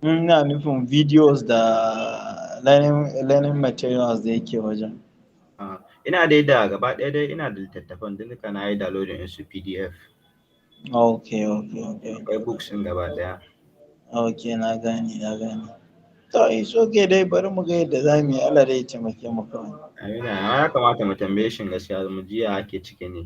Ina nufin videos da learning materials da yake wajen. Ina dai da gaba ɗaya dai ina da littattafan duka na yi downloading din su PDF. Okay. Akwai books din gaba ɗaya. Okay, na gane. To it's okay dai bari mu ga yadda za mu yi Allah dai ya taimake mu kawai. Amina ya kamata mu tambaye shi gaskiya mu ji ya ake ciki ne.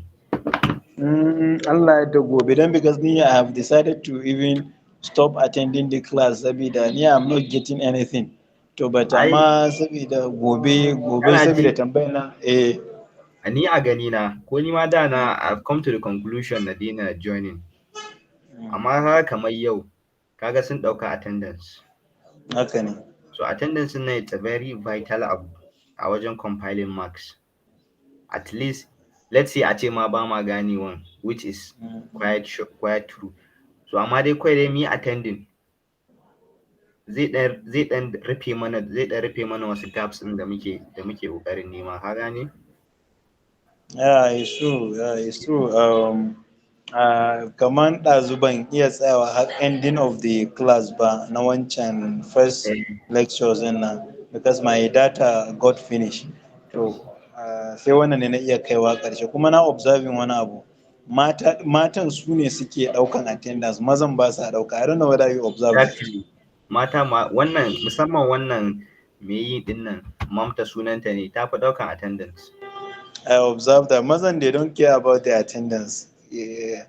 Allah da gobe don because ni I have decided to even stop attending the class saboda ni I'm not getting anything. To but Ai amma saboda gobe kana saboda ji tambayar na ni a gani na ko ni ma da na I've come to the conclusion na daina joining. Amma haka kamar yau kaga sun ɗauka attendance. haka ne. So attendance na it's a very vital abu a wajen compiling marks. At least let's say a ce ma ba ma ganewan which is quite true. So amma dai kawai dai mu yi attending zai dan rufe mana wasu gaps ɗin da muke ƙoƙarin nema ka gane? Yeah, it's true. Yeah, it's true. Kaman ɗazu ban iya tsayawa har ending of the class ba na wancan first Eh, lectures ɗin nan because my data got finished. To, sai wannan ne na iya kaiwa ƙarshe kuma na observing wani abu. Matan su ne suke ɗaukan attendance, mazan ba sa ɗauka. I don't know whether you observe that. exactly. Mata ma wannan musamman wannan me yi din nan mamta sunanta ne ta fi ɗaukan attendance. I observed that mazan they don't care about the attendance. Yeah.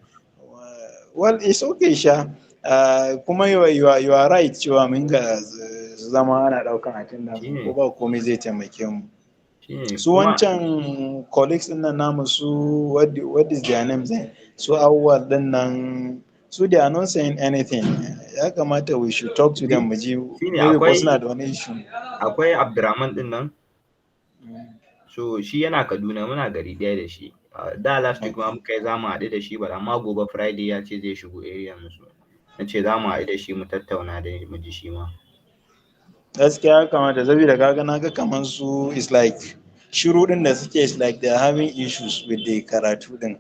Well, it's okay, sha. Kuma you are right cewa mun ga zama ana daukan attendance ko Shine ba komai zai taimake mu. shine Su kuma wancan colleagues din nan namu su what is their names then? Su awwal din nan su they are not saying anything. Ya kamata we should talk to them mu ji shine maybe ko suna da wani issue. akwai Abdurrahman din nan. So shi yana Kaduna muna gari ɗaya da shi. Da last week ma muka yi za mu haɗu da shi ba amma gobe Friday ya ce zai shigo area mu so. Na ce za mu haɗu da shi mu tattauna da mu ji shi ma. Gaskiya ya kamata saboda kaga naga kaman su is like shiru din da suke is like they are having issues with the karatu din.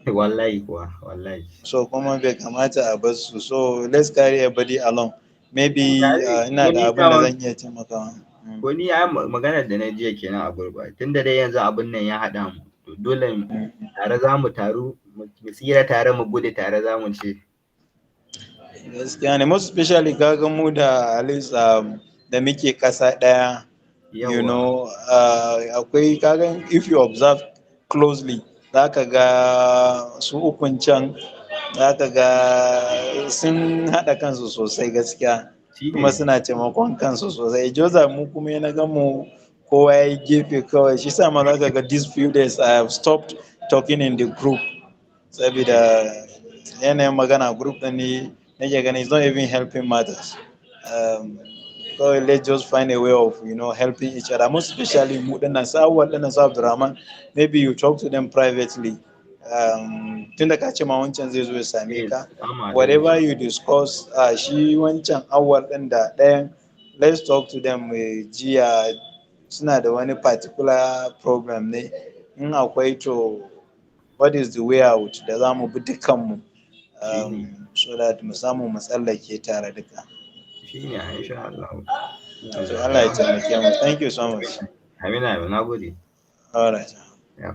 Wallahi kuwa wallahi. So kuma bai kamata a bar su, so let's carry everybody along, maybe Tare ko ina ni da abin da daman zan iya taimakawa. ko ni ai maganar da na jiya kenan a gurba tunda dai yanzu abun nan ya haɗa mu to dole tare za mu taru mu tsira tare mu gudu tare za mu ce. Gaskiya ne, most especially kaga mu da at least da muke kasa daya, you Yawa know, akwai kaga if you observe closely zaka ga su ukun can zaka ga sun haɗa kansu sosai gaskiya kuma shine suna taimakon kansu sosai. Joza mu kuma na ga mu kowa ya yi gefe kawai, shi sa ma zaka ga these few days I have stopped talking in the group saboda yanayin magana group ɗin ne nake gani is not even helping matters. So let's just find a way of helping each other. Most especially mu dinnan sa'awwal dinnan sa Abdurrahman, maybe you talk to them privately. Tunda ka ce ma wancan zai zo ya same ka, za mu haɗu da whatever shi. you discuss, shi wancan awwal din da ɗayan, let's talk to them jiya suna da wani particular problem ne, in akwai to what is the way out da za mu bi dukkanmu, Shine so that mu samu mu tsallake tare duka. shine insha Allah. To Allah ya taimake mu. Thank you so much. Amina na gode. All right. Yeah.